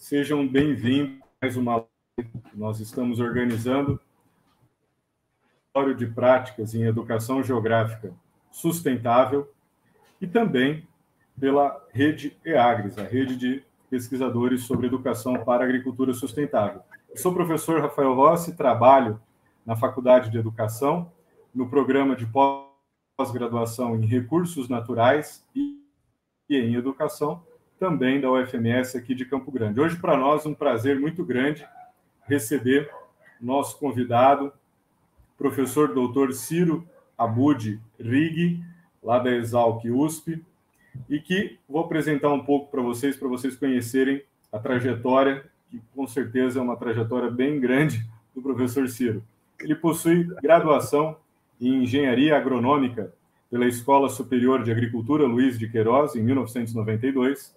Sejam bem-vindos a mais uma live. Nós estamos organizando um de práticas em educação geográfica sustentável e também pela rede EAGRES, a rede de pesquisadores sobre educação para a agricultura sustentável. Eu sou o professor Rafael Rossi, trabalho na Faculdade de Educação, no programa de pós-graduação em Recursos Naturais e em Educação, também da UFMS aqui de Campo Grande. Hoje, para nós, um prazer muito grande receber nosso convidado, professor Dr. Ciro Abud Righi, lá da Exalc USP, e que vou apresentar um pouco para vocês conhecerem a trajetória, que com certeza é uma trajetória bem grande do professor Ciro. Ele possui graduação em Engenharia Agronômica pela Escola Superior de Agricultura Luiz de Queiroz, em 1992,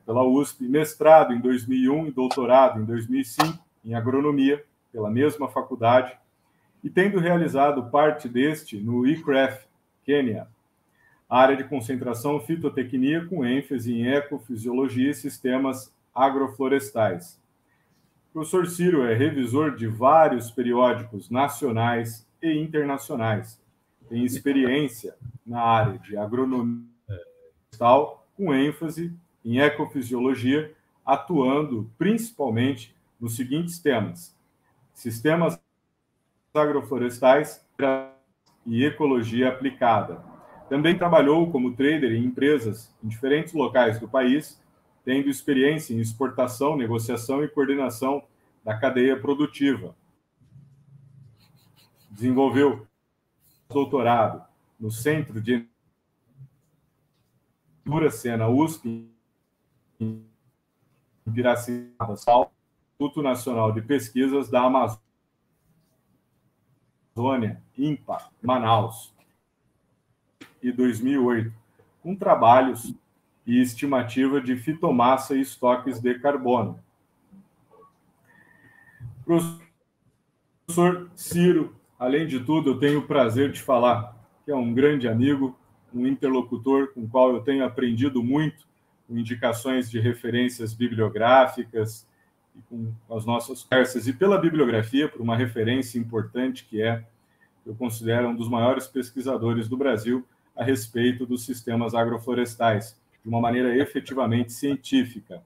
pela USP, mestrado em 2001 e doutorado em 2005 em Agronomia, pela mesma faculdade, e tendo realizado parte deste no ICRAF, Quênia, área de concentração fitotecnia com ênfase em ecofisiologia e sistemas agroflorestais. O professor Ciro é revisor de vários periódicos nacionais e internacionais. Tem experiência na área de agronomia florestal, com ênfase em ecofisiologia, atuando principalmente nos seguintes temas: sistemas agroflorestais e ecologia aplicada. Também trabalhou como trader em empresas em diferentes locais do país, tendo experiência em exportação, negociação e coordenação da cadeia produtiva. Desenvolveu doutorado no Centro de Sena USP, em Piracicaba, Instituto Nacional de Pesquisas da Amazônia, INPA, Manaus, e 2008, com trabalhos e estimativa de fitomassa e estoques de carbono. Professor Ciro, além de tudo, eu tenho o prazer de falar que é um grande amigo, um interlocutor com o qual eu tenho aprendido muito, com indicações de referências bibliográficas, e com as nossas conversas, e pela bibliografia, por uma referência importante que eu considero um dos maiores pesquisadores do Brasil a respeito dos sistemas agroflorestais, de uma maneira efetivamente científica.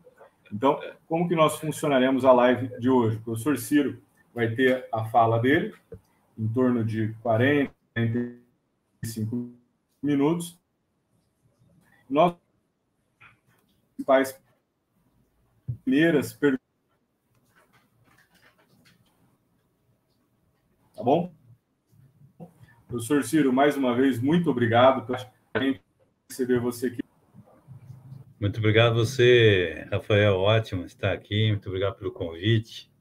Então, como que nós funcionaremos a live de hoje? O professor Ciro vai ter a fala dele, em torno de 40, 45 minutos. Nós, principais primeiras perguntas. Tá bom? Professor Ciro, mais uma vez, muito obrigado por receber você aqui. Muito obrigado a você, Rafael. Ótimo estar aqui. Muito obrigado pelo convite.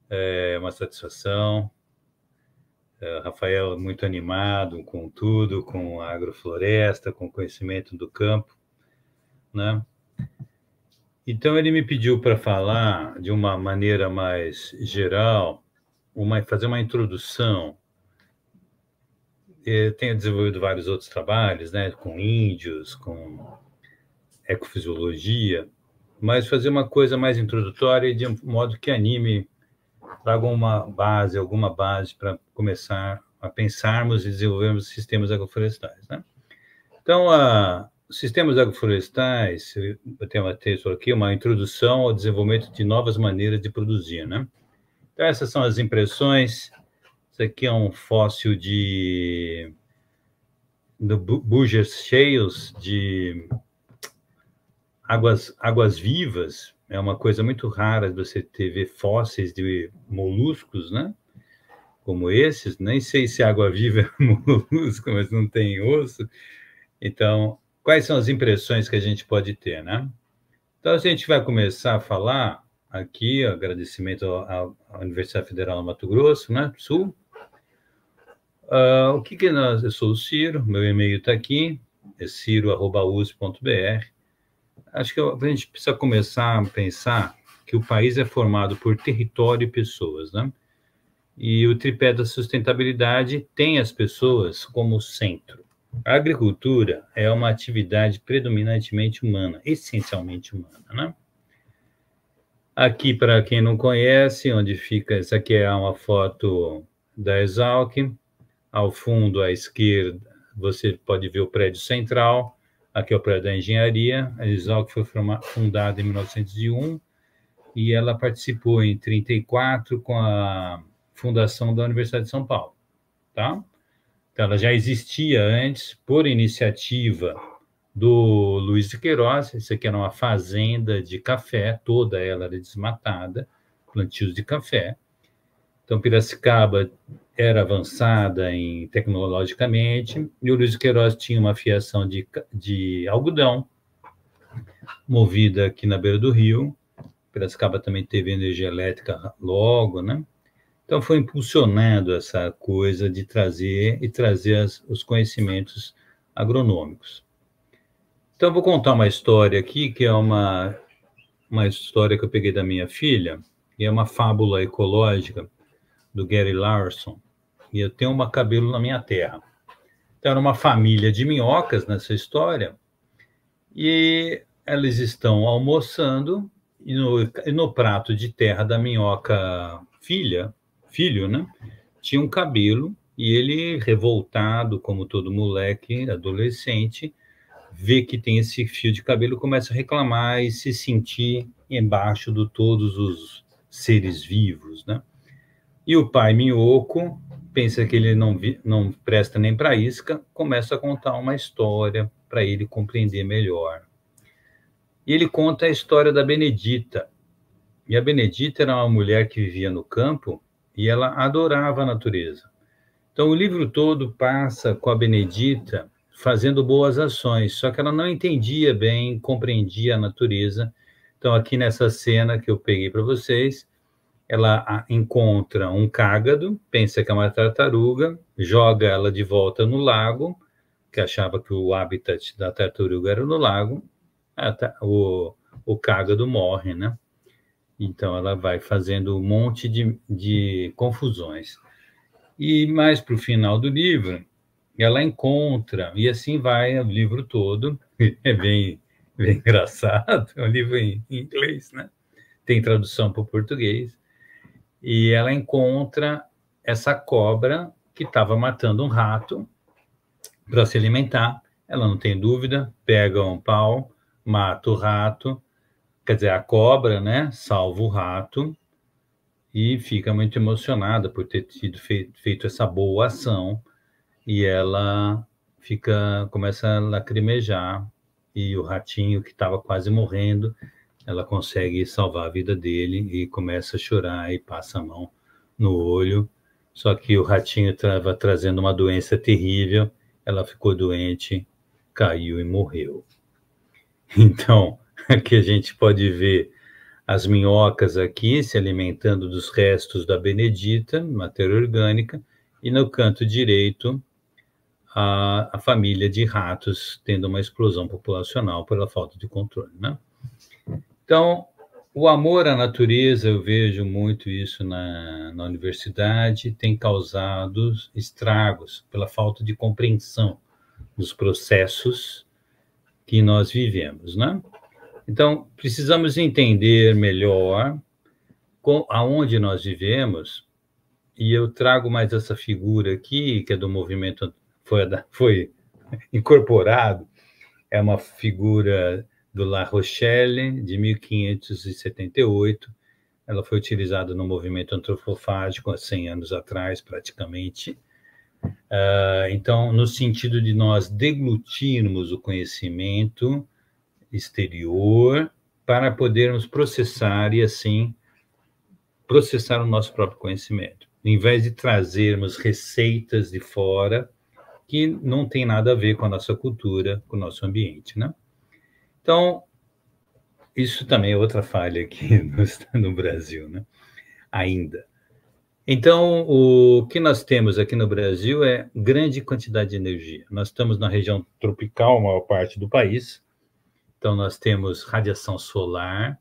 É uma satisfação. Rafael muito animado com tudo, com a agrofloresta, com o conhecimento do campo, né? Então, ele me pediu para falar de uma maneira mais geral, fazer uma introdução. Eu tenho desenvolvido vários outros trabalhos, né, com índios, com ecofisiologia, mas fazer uma coisa mais introdutória de um modo que anime, traga alguma base para começar a pensarmos e desenvolvermos sistemas agroflorestais, né? Então, os sistemas agroflorestais, eu tenho uma texto aqui, uma introdução ao desenvolvimento de novas maneiras de produzir, né? Então, essas são as impressões. Isso aqui é um fóssil do Burgess Shales, de águas vivas. É uma coisa muito rara de você ver fósseis de moluscos, né? Como esses. Nem sei se água viva é molusco, mas não tem osso. Então, quais são as impressões que a gente pode ter, né? Então, a gente vai começar a falar aqui, agradecimento à Universidade Federal do Mato Grosso, né? Sul. Eu sou o Ciro, meu e-mail está aqui, é ciro@usp.br. Acho que a gente precisa começar a pensar que o país é formado por território e pessoas, né? E o tripé da sustentabilidade tem as pessoas como centro. A agricultura é uma atividade predominantemente humana, essencialmente humana, né? Aqui, para quem não conhece, onde fica, essa aqui é uma foto da Exalc. Ao fundo, à esquerda, você pode ver o prédio central. Aqui é o prédio da engenharia. A Exalc foi fundada em 1901 e ela participou em 1934 com a fundação da Universidade de São Paulo. Tá? Então, ela já existia antes, por iniciativa do Luiz de Queiroz. Isso aqui era uma fazenda de café, toda ela era desmatada, plantios de café. Então, Piracicaba era avançada tecnologicamente, e o Luiz de Queiroz tinha uma fiação de algodão, movida aqui na beira do rio. Piracicaba também teve energia elétrica logo, né? Então, foi impulsionando essa coisa de trazer os conhecimentos agronômicos. Então, vou contar uma história aqui, que é uma história que eu peguei da minha filha, e é uma fábula ecológica do Gary Larson, e eu tenho um cabelo na minha terra. Então, era uma família de minhocas nessa história, e eles estão almoçando, e no prato de terra da minhoca filho, né, tinha um cabelo, e ele, revoltado, como todo moleque, adolescente, vê que tem esse fio de cabelo, começa a reclamar e se sentir embaixo de todos os seres vivos, né? E o pai minhoco pensa que ele não presta nem para isca, começa a contar uma história para ele compreender melhor. E ele conta a história da Benedita. E a Benedita era uma mulher que vivia no campo e ela adorava a natureza. Então, o livro todo passa com a Benedita fazendo boas ações, só que ela não entendia bem, compreendia a natureza. Então, aqui nessa cena que eu peguei para vocês, ela encontra um cágado, pensa que é uma tartaruga, joga ela de volta no lago, que achava que o habitat da tartaruga era no lago, o cágado morre, né? Então, ela vai fazendo um monte de confusões. E mais para o final do livro, ela encontra, e assim vai o livro todo, é bem engraçado, é um livro em inglês, né? Tem tradução para o português, e ela encontra essa cobra que estava matando um rato para se alimentar. Ela não tem dúvida, pega um pau, mata o rato, quer dizer, a cobra, né, salva o rato, e fica muito emocionada por ter feito essa boa ação, e ela começa a lacrimejar, e o ratinho que estava quase morrendo, ela consegue salvar a vida dele e começa a chorar e passa a mão no olho. Só que o ratinho estava trazendo uma doença terrível, ela ficou doente, caiu e morreu. Então, aqui a gente pode ver as minhocas aqui se alimentando dos restos da Benedita, matéria orgânica, e no canto direito a família de ratos tendo uma explosão populacional pela falta de controle, né? Então, o amor à natureza, eu vejo muito isso na universidade, tem causado estragos pela falta de compreensão dos processos que nós vivemos, né? Então, precisamos entender melhor aonde nós vivemos, e eu trago mais essa figura aqui, que é do movimento, foi incorporado, é uma figura do La Rochelle, de 1578, ela foi utilizada no movimento antropofágico há 100 anos atrás, praticamente. Então, no sentido de nós deglutirmos o conhecimento exterior para podermos processar e, assim, processar o nosso próprio conhecimento, em vez de trazermos receitas de fora que não tem nada a ver com a nossa cultura, com o nosso ambiente, né? Então, isso também é outra falha aqui no Brasil, né? Ainda. Então, o que nós temos aqui no Brasil é grande quantidade de energia. Nós estamos na região tropical, a maior parte do país. Então, nós temos radiação solar,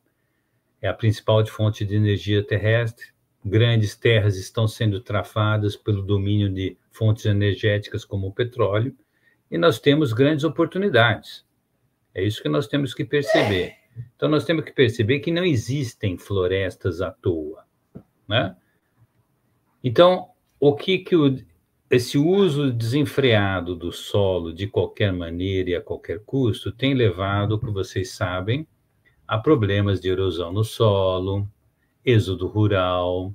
é a principal fonte de energia terrestre. Grandes terras estão sendo trafadas pelo domínio de fontes energéticas como o petróleo, e nós temos grandes oportunidades. É isso que nós temos que perceber. Então, nós temos que perceber que não existem florestas à toa, né? Então, o que esse uso desenfreado do solo de qualquer maneira e a qualquer custo tem levado, como vocês sabem, a problemas de erosão no solo, êxodo rural,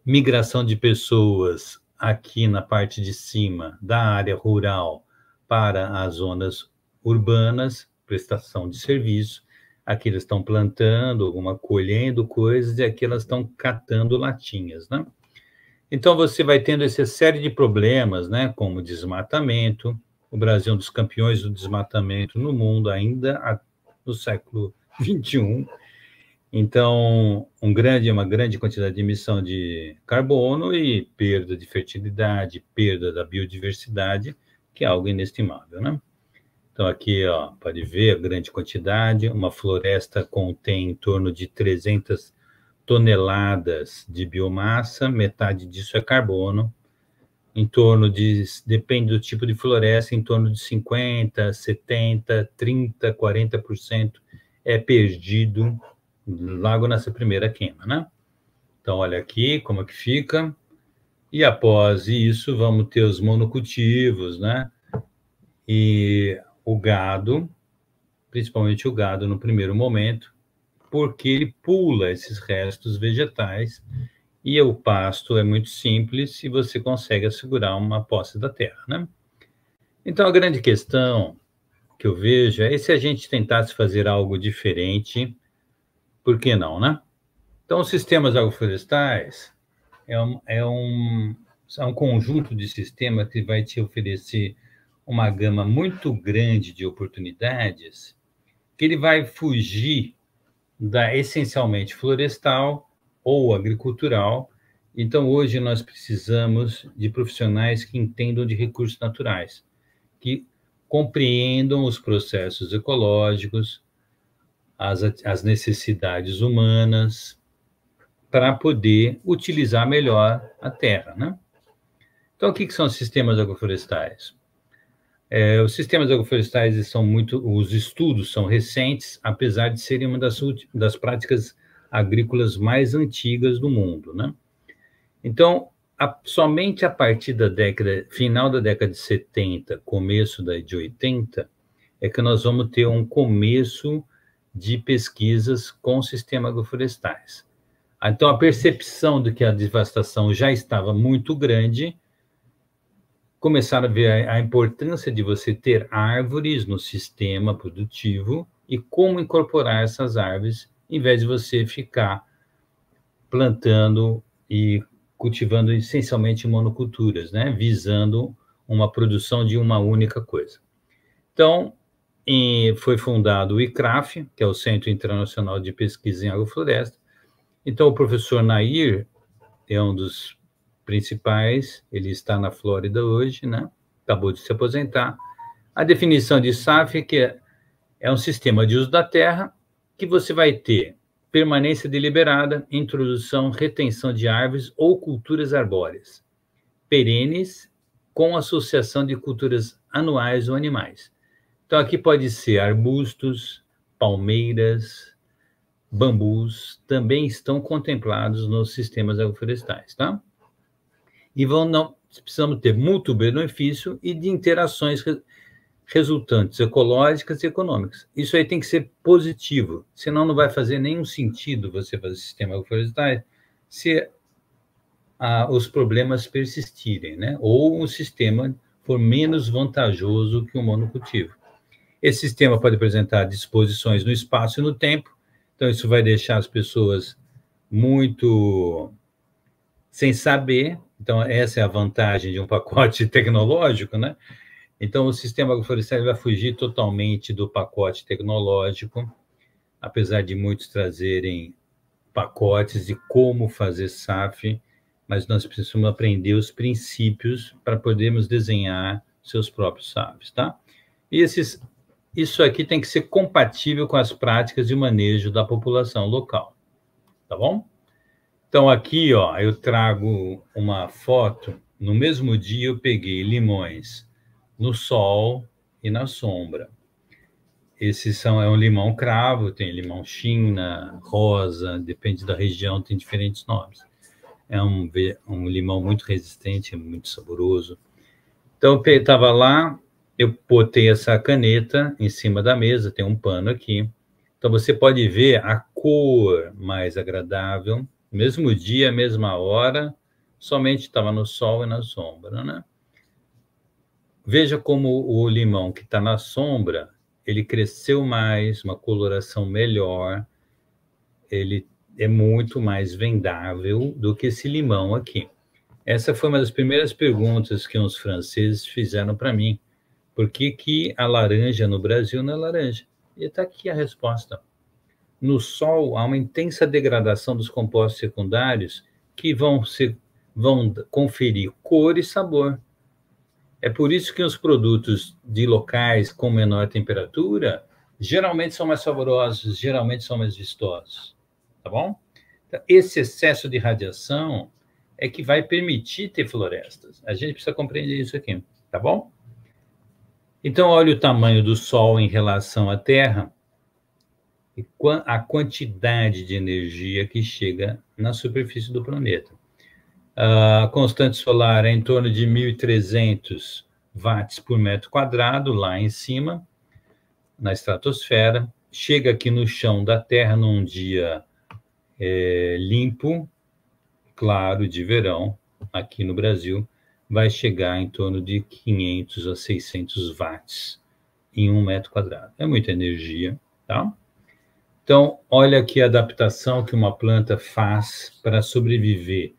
migração de pessoas aqui na parte de cima da área rural para as zonas urbanas, prestação de serviço. Aqui eles estão plantando, colhendo coisas, e aqui elas estão catando latinhas, né? Então, você vai tendo essa série de problemas, né, como desmatamento. O Brasil é um dos campeões do desmatamento no mundo, ainda no século XXI. Então, uma grande quantidade de emissão de carbono e perda de fertilidade, perda da biodiversidade, que é algo inestimável, né? Então, aqui, ó, pode ver a grande quantidade. Uma floresta contém em torno de 300 toneladas de biomassa, metade disso é carbono. Em torno de, depende do tipo de floresta, em torno de 50%, 70%, 30%, 40% é perdido logo nessa primeira queima, né? Então, olha aqui como é que fica. E após isso, vamos ter os monocultivos, né? E o gado, principalmente o gado no primeiro momento, porque ele pula esses restos vegetais e o pasto é muito simples e você consegue assegurar uma posse da terra, né? Então, a grande questão que eu vejo é se a gente tentasse fazer algo diferente, por que não, né? Então, os sistemas agroflorestais é um conjunto de sistemas que vai te oferecer uma gama muito grande de oportunidades, que ele vai fugir da essencialmente florestal ou agricultural. Então, hoje nós precisamos de profissionais que entendam de recursos naturais, que compreendam os processos ecológicos, as necessidades humanas, para poder utilizar melhor a terra, né? Então, o que são os sistemas agroflorestais? Os sistemas agroflorestais os estudos são recentes, apesar de serem uma das práticas agrícolas mais antigas do mundo, né? Então, somente a partir da final da década de 70, começo de 80, é que nós vamos ter um começo de pesquisas com sistemas agroflorestais. Então, a percepção de que a devastação já estava muito grande, começaram a ver a importância de você ter árvores no sistema produtivo e como incorporar essas árvores, em vez de você ficar plantando e cultivando essencialmente monoculturas, né? Visando uma produção de uma única coisa. Então, foi fundado o ICRAF, que é o Centro Internacional de Pesquisa em Agrofloresta. Então, o professor Nair é um dos principais, ele está na Flórida hoje, né? Acabou de se aposentar. A definição de SAF é um sistema de uso da terra que você vai ter permanência deliberada, introdução, retenção de árvores ou culturas arbóreas, perenes, com associação de culturas anuais ou animais. Então, aqui pode ser arbustos, palmeiras, bambus, também estão contemplados nos sistemas agroflorestais, tá? E precisamos ter mútuo benefício e de interações resultantes ecológicas e econômicas. Isso aí tem que ser positivo, senão não vai fazer nenhum sentido você fazer sistema agroflorestal se os problemas persistirem, né? Ou o sistema for menos vantajoso que o monocultivo. Esse sistema pode apresentar disposições no espaço e no tempo, então isso vai deixar as pessoas muito sem saber. Então, essa é a vantagem de um pacote tecnológico, né? Então, o sistema agroflorestal vai fugir totalmente do pacote tecnológico, apesar de muitos trazerem pacotes de como fazer SAF, mas nós precisamos aprender os princípios para podermos desenhar seus próprios SAFs, tá? E isso aqui tem que ser compatível com as práticas de manejo da população local, tá bom? Então, aqui, ó, eu trago uma foto. No mesmo dia, eu peguei limões no sol e na sombra. É um limão cravo, tem limão China, rosa, depende da região, tem diferentes nomes. É um limão muito resistente, muito saboroso. Então, eu estava lá, eu botei essa caneta em cima da mesa, tem um pano aqui. Então, você pode ver a cor mais agradável, mesmo dia, mesma hora, somente estava no sol e na sombra, né? Veja como o limão que está na sombra, ele cresceu mais, uma coloração melhor, ele é muito mais vendável do que esse limão aqui. Essa foi uma das primeiras perguntas que uns franceses fizeram para mim. Por que que a laranja no Brasil não é laranja? E está aqui a resposta. No sol, há uma intensa degradação dos compostos secundários que vão conferir cor e sabor. É por isso que os produtos de locais com menor temperatura geralmente são mais saborosos, geralmente são mais vistosos. Tá bom? Então, esse excesso de radiação é que vai permitir ter florestas. A gente precisa compreender isso aqui, tá bom? Então, olha o tamanho do Sol em relação à Terra e a quantidade de energia que chega na superfície do planeta. A constante solar é em torno de 1.300 watts por metro quadrado, lá em cima, na estratosfera. Chega aqui no chão da Terra num dia limpo, claro, de verão, aqui no Brasil, vai chegar em torno de 500 a 600 watts em 1 metro quadrado. É muita energia, tá? Então, olha aqui a adaptação que uma planta faz para sobreviver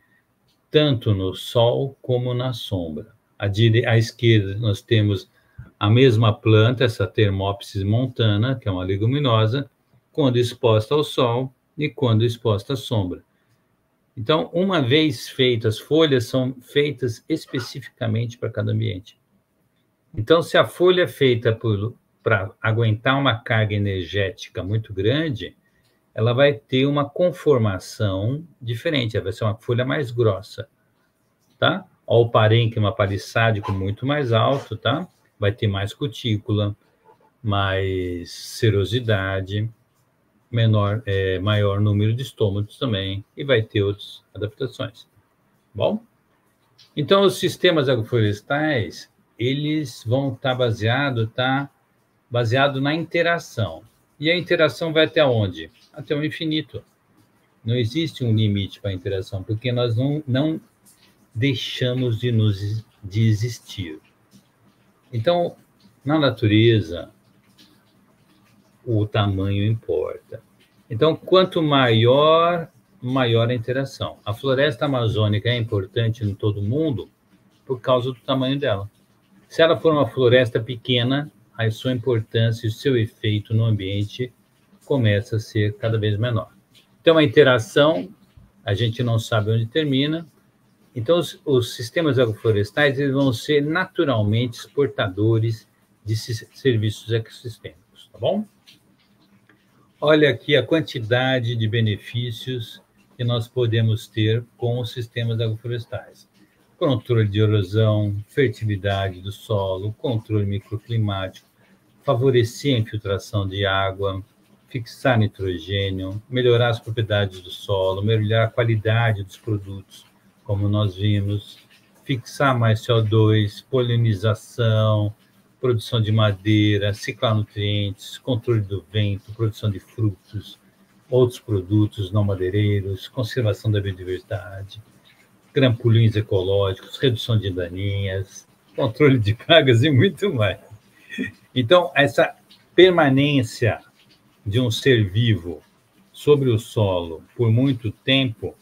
tanto no sol como na sombra. À esquerda, nós temos a mesma planta, essa Thermopsis montana, que é uma leguminosa, quando exposta ao sol e quando exposta à sombra. Então, uma vez feitas, as folhas são feitas especificamente para cada ambiente. Então, se a folha é feita para aguentar uma carga energética muito grande, ela vai ter uma conformação diferente, ela vai ser uma folha mais grossa, tá? Ó, o parênquima palissádico muito mais alto, tá? Vai ter mais cutícula, mais serosidade, maior número de estômatos também, e vai ter outras adaptações. Bom? Então, os sistemas agroflorestais, eles vão estar baseado na interação. E a interação vai até onde? Até o infinito. Não existe um limite para a interação, porque nós não deixamos de existir. Então, na natureza, o tamanho importa. Então, quanto maior a interação. A floresta amazônica é importante em todo mundo por causa do tamanho dela. Se ela for uma floresta pequena, a sua importância e o seu efeito no ambiente começa a ser cada vez menor. Então, a interação, a gente não sabe onde termina. Então, os sistemas agroflorestais eles vão ser naturalmente exportadores de serviços ecossistêmicos, tá bom? Olha aqui a quantidade de benefícios que nós podemos ter com os sistemas agroflorestais. Controle de erosão, fertilidade do solo, controle microclimático, favorecer a infiltração de água, fixar nitrogênio, melhorar as propriedades do solo, melhorar a qualidade dos produtos, como nós vimos, fixar mais CO2, polinização, produção de madeira, ciclar nutrientes, controle do vento, produção de frutos, outros produtos não madeireiros, conservação da biodiversidade, trampolins ecológicos, redução de daninhas, controle de pragas e muito mais. Então, essa permanência de um ser vivo sobre o solo por muito tempo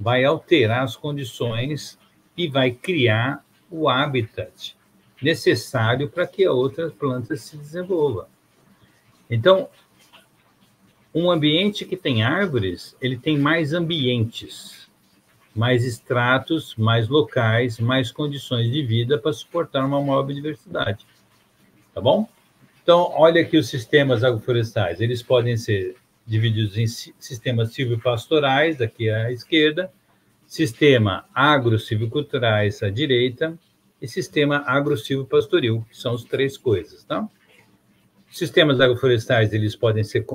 vai alterar as condições e vai criar o habitat necessário para que a outra planta se desenvolva. Então, um ambiente que tem árvores, ele tem mais ambientes, mais estratos, mais locais, mais condições de vida para suportar uma maior biodiversidade. Tá bom? Então, olha aqui os sistemas agroflorestais. Eles podem ser divididos em sistemas silvipastorais, aqui à esquerda, sistema agro-silviculturais à direita e sistema agro-silvopastoril, que são as três coisas, tá? Sistemas agroflorestais, eles podem ser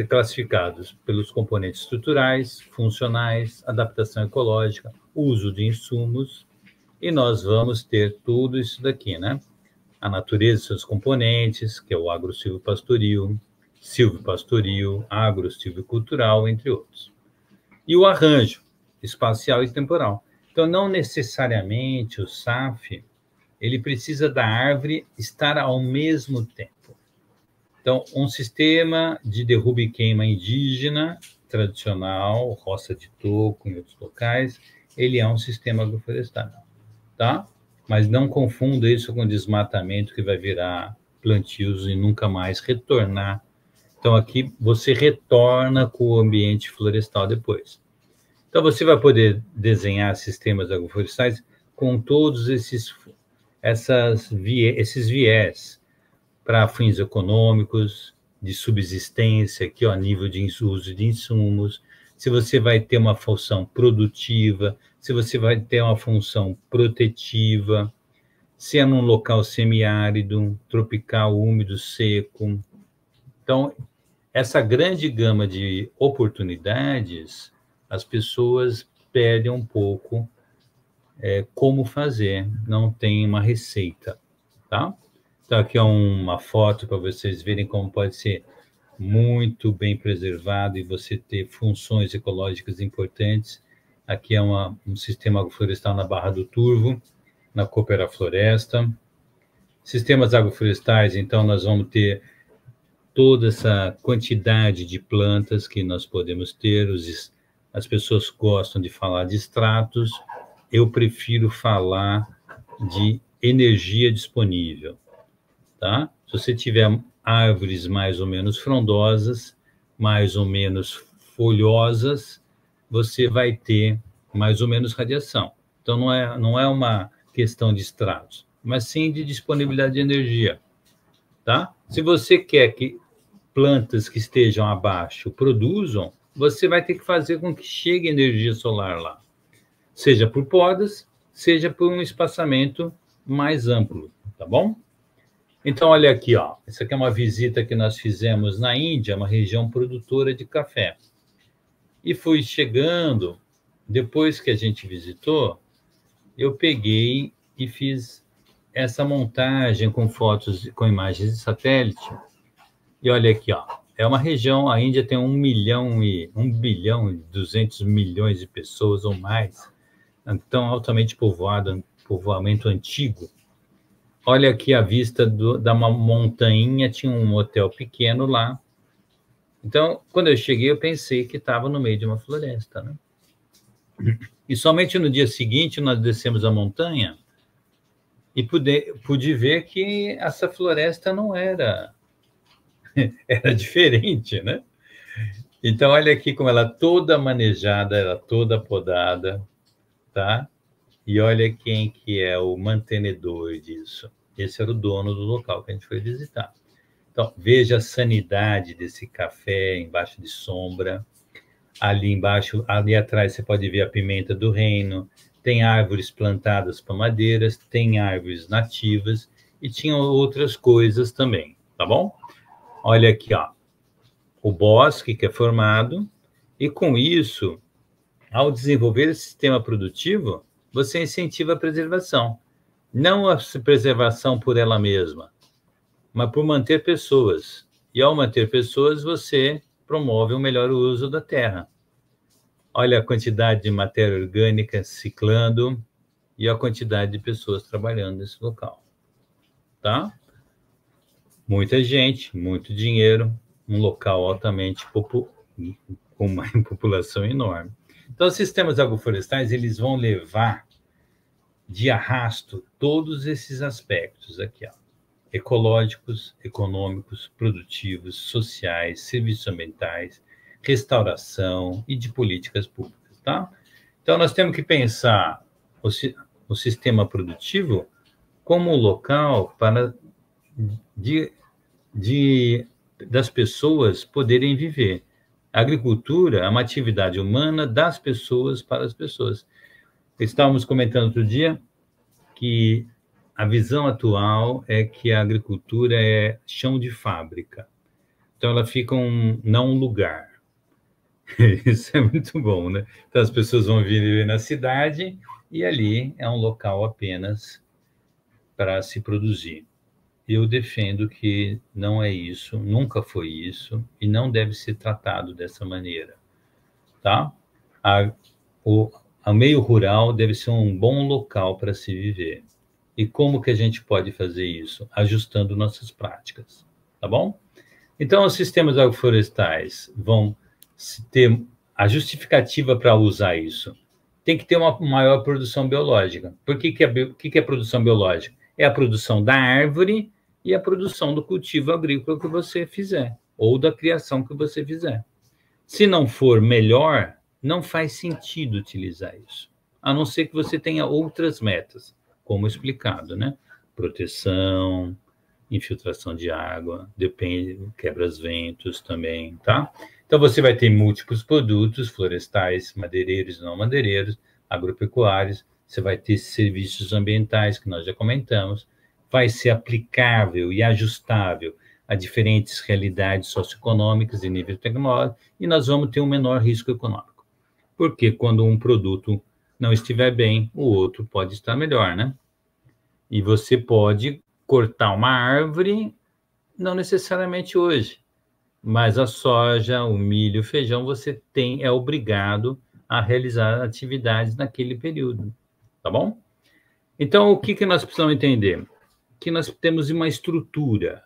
classificados pelos componentes estruturais, funcionais, adaptação ecológica, uso de insumos, e nós vamos ter tudo isso daqui, né? A natureza e seus componentes, que é o agro-silvopastoril, silvopastoril, agro-silvicultural, entre outros. E o arranjo espacial e temporal. Então, não necessariamente o SAF, ele precisa da árvore estar ao mesmo tempo. Então, um sistema de derruba e queima indígena, tradicional, roça de toco em outros locais, ele é um sistema agroflorestal, tá? Mas não confunda isso com desmatamento que vai virar plantios e nunca mais retornar. Então, aqui você retorna com o ambiente florestal depois. Então, você vai poder desenhar sistemas agroflorestais com todos esses viés para fins econômicos, de subsistência, aqui, ó, nível de uso de insumos, se você vai ter uma função produtiva, se você vai ter uma função protetiva, se é num local semiárido, tropical, úmido, seco. Então, essa grande gama de oportunidades, as pessoas perdem um pouco como fazer, não tem uma receita, tá? Então, aqui é uma foto para vocês verem como pode ser muito bem preservado e você ter funções ecológicas importantes. Aqui é um sistema agroflorestal na Barra do Turvo, na Coopera Floresta. Sistemas agroflorestais, então, nós vamos ter toda essa quantidade de plantas que nós podemos ter. As pessoas gostam de falar de extratos, eu prefiro falar de energia disponível, tá? Se você tiver árvores mais ou menos frondosas, mais ou menos folhosas, você vai ter mais ou menos radiação. Então, não é uma questão de extratos, mas sim de disponibilidade de energia, tá? Se você quer que plantas que estejam abaixo produzam, você vai ter que fazer com que chegue energia solar lá, seja por podas, seja por um espaçamento mais amplo, tá bom? Então, olha aqui, ó. Essa aqui é uma visita que nós fizemos na Índia, uma região produtora de café. E fui chegando, depois que a gente visitou, eu peguei e fiz essa montagem com fotos, com imagens de satélite. E olha aqui, ó. É uma região, a Índia tem 1 bilhão e 200 milhões de pessoas ou mais, então altamente povoada, povoamento antigo. Olha aqui a vista da montanha, tinha um hotel pequeno lá. Então, quando eu cheguei, eu pensei que estava no meio de uma floresta, né? E somente no dia seguinte, nós descemos a montanha e pude ver que essa floresta não era... era diferente, né? Então, olha aqui como ela toda manejada, ela toda podada, tá? E olha quem que é o mantenedor disso. Esse era o dono do local que a gente foi visitar. Então, veja a sanidade desse café embaixo de sombra. Ali embaixo, ali atrás, você pode ver a pimenta do reino. Tem árvores plantadas para madeiras, tem árvores nativas e tinham outras coisas também, tá bom? Olha aqui, ó, o bosque que é formado, e com isso, ao desenvolver esse sistema produtivo, você incentiva a preservação. Não a preservação por ela mesma, mas por manter pessoas. E ao manter pessoas, você promove um melhor uso da terra. Olha a quantidade de matéria orgânica ciclando e a quantidade de pessoas trabalhando nesse local. Tá? Muita gente, muito dinheiro, um local altamente com uma população enorme. Então, os sistemas agroflorestais, eles vão levar de arrasto todos esses aspectos aqui, ó, ecológicos, econômicos, produtivos, sociais, serviços ambientais, restauração e de políticas públicas, tá? Então, nós temos que pensar o sistema produtivo como um local para das pessoas poderem viver. A agricultura é uma atividade humana das pessoas para as pessoas. Estávamos comentando outro dia que a visão atual é que a agricultura é chão de fábrica. Então, ela fica não um lugar. Isso é muito bom, né? Então, as pessoas vão viver na cidade e ali é um local apenas para se produzir. Eu defendo que não é isso, nunca foi isso, e não deve ser tratado dessa maneira, tá? O meio rural deve ser um bom local para se viver. E como que a gente pode fazer isso? Ajustando nossas práticas, tá bom? Então, os sistemas agroflorestais vão ter a justificativa para usar isso. Tem que ter uma maior produção biológica. Por que é produção biológica? É a produção da árvore e a produção do cultivo agrícola que você fizer, ou da criação que você fizer. Se não for melhor, não faz sentido utilizar isso, a não ser que você tenha outras metas, como explicado, né? Proteção, infiltração de água, depende, quebra-ventos também, tá? Então, você vai ter múltiplos produtos florestais, madeireiros e não madeireiros, agropecuários, você vai ter serviços ambientais, que nós já comentamos, vai ser aplicável e ajustável a diferentes realidades socioeconômicas e nível tecnológico, e nós vamos ter um menor risco econômico. Porque quando um produto não estiver bem, o outro pode estar melhor, né? E você pode cortar uma árvore, não necessariamente hoje, mas a soja, o milho, o feijão, você é obrigado a realizar atividades naquele período, tá bom? Então, o que nós precisamos entender? Que nós temos uma estrutura.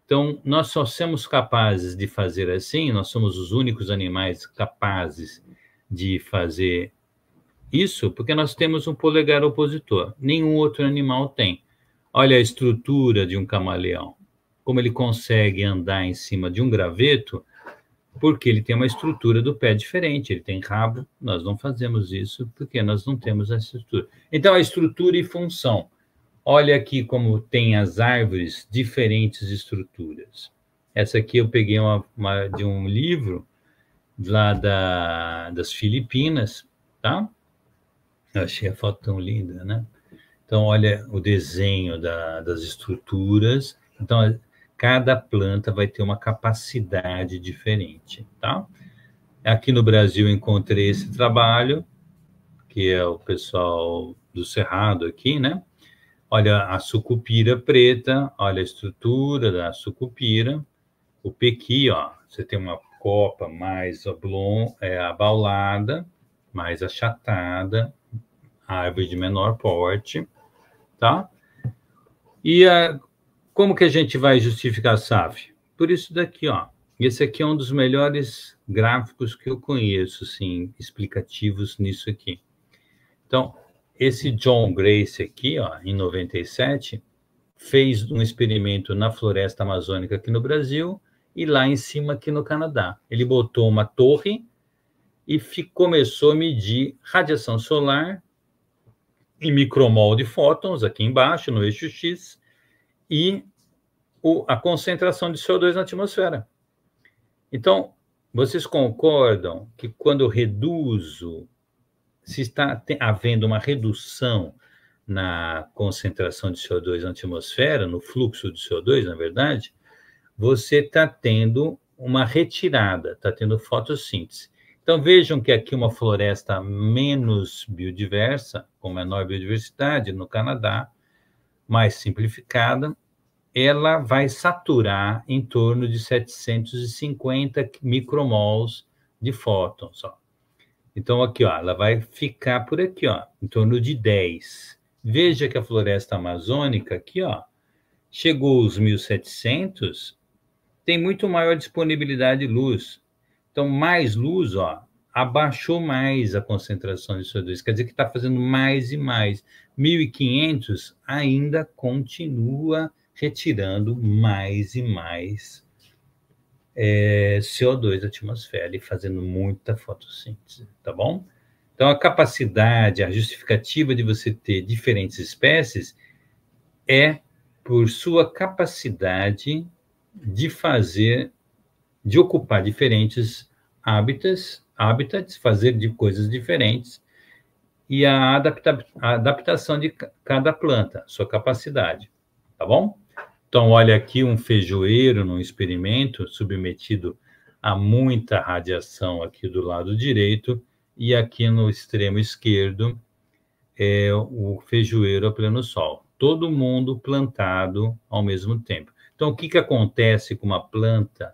Então, nós só somos capazes de fazer assim, nós somos os únicos animais capazes de fazer isso, porque nós temos um polegar opositor. Nenhum outro animal tem. Olha a estrutura de um camaleão. Como ele consegue andar em cima de um graveto, porque ele tem uma estrutura do pé diferente, ele tem rabo, nós não fazemos isso porque nós não temos essa estrutura. Então, a estrutura e função. Olha aqui como tem as árvores, diferentes estruturas. Essa aqui eu peguei de um livro lá das Filipinas, tá? Eu achei a foto tão linda, né? Então, olha o desenho das estruturas. Então, cada planta vai ter uma capacidade diferente, tá? Aqui no Brasil, encontrei esse trabalho, que é o pessoal do Cerrado aqui, né? Olha a sucupira preta, olha a estrutura da sucupira. O pequi, ó, você tem uma copa mais abaulada, mais achatada, árvore de menor porte, tá? E como que a gente vai justificar a SAF? Por isso daqui, ó. Esse aqui é um dos melhores gráficos que eu conheço, assim, explicativos nisso aqui. Então, esse John Grace aqui, ó, em 97, fez um experimento na floresta amazônica aqui no Brasil e lá em cima aqui no Canadá. Ele botou uma torre e começou a medir radiação solar em micromol de fótons aqui embaixo, no eixo X, e a concentração de CO2 na atmosfera. Então, vocês concordam que quando eu reduzo, se está havendo uma redução na concentração de CO2 na atmosfera, no fluxo de CO2, na verdade, você está tendo uma retirada, está tendo fotossíntese. Então, vejam que aqui uma floresta menos biodiversa, com menor biodiversidade, no Canadá, mais simplificada, ela vai saturar em torno de 750 micromols de fótons. Ó. Então, aqui, ó, ela vai ficar por aqui, ó, em torno de 10. Veja que a floresta amazônica, aqui, ó, chegou aos 1.700, tem muito maior disponibilidade de luz. Então, mais luz, ó, abaixou mais a concentração de CO2, quer dizer que está fazendo mais e mais. 1.500 ainda continua retirando mais e mais CO2 da atmosfera e fazendo muita fotossíntese, tá bom? Então, a capacidade, a justificativa de você ter diferentes espécies é por sua capacidade de ocupar diferentes hábitats, fazer de coisas diferentes e a adaptação de cada planta, sua capacidade, tá bom? Então, olha aqui um feijoeiro num experimento submetido a muita radiação aqui do lado direito, e aqui no extremo esquerdo é o feijoeiro a pleno sol. Todo mundo plantado ao mesmo tempo. Então, o que acontece com uma planta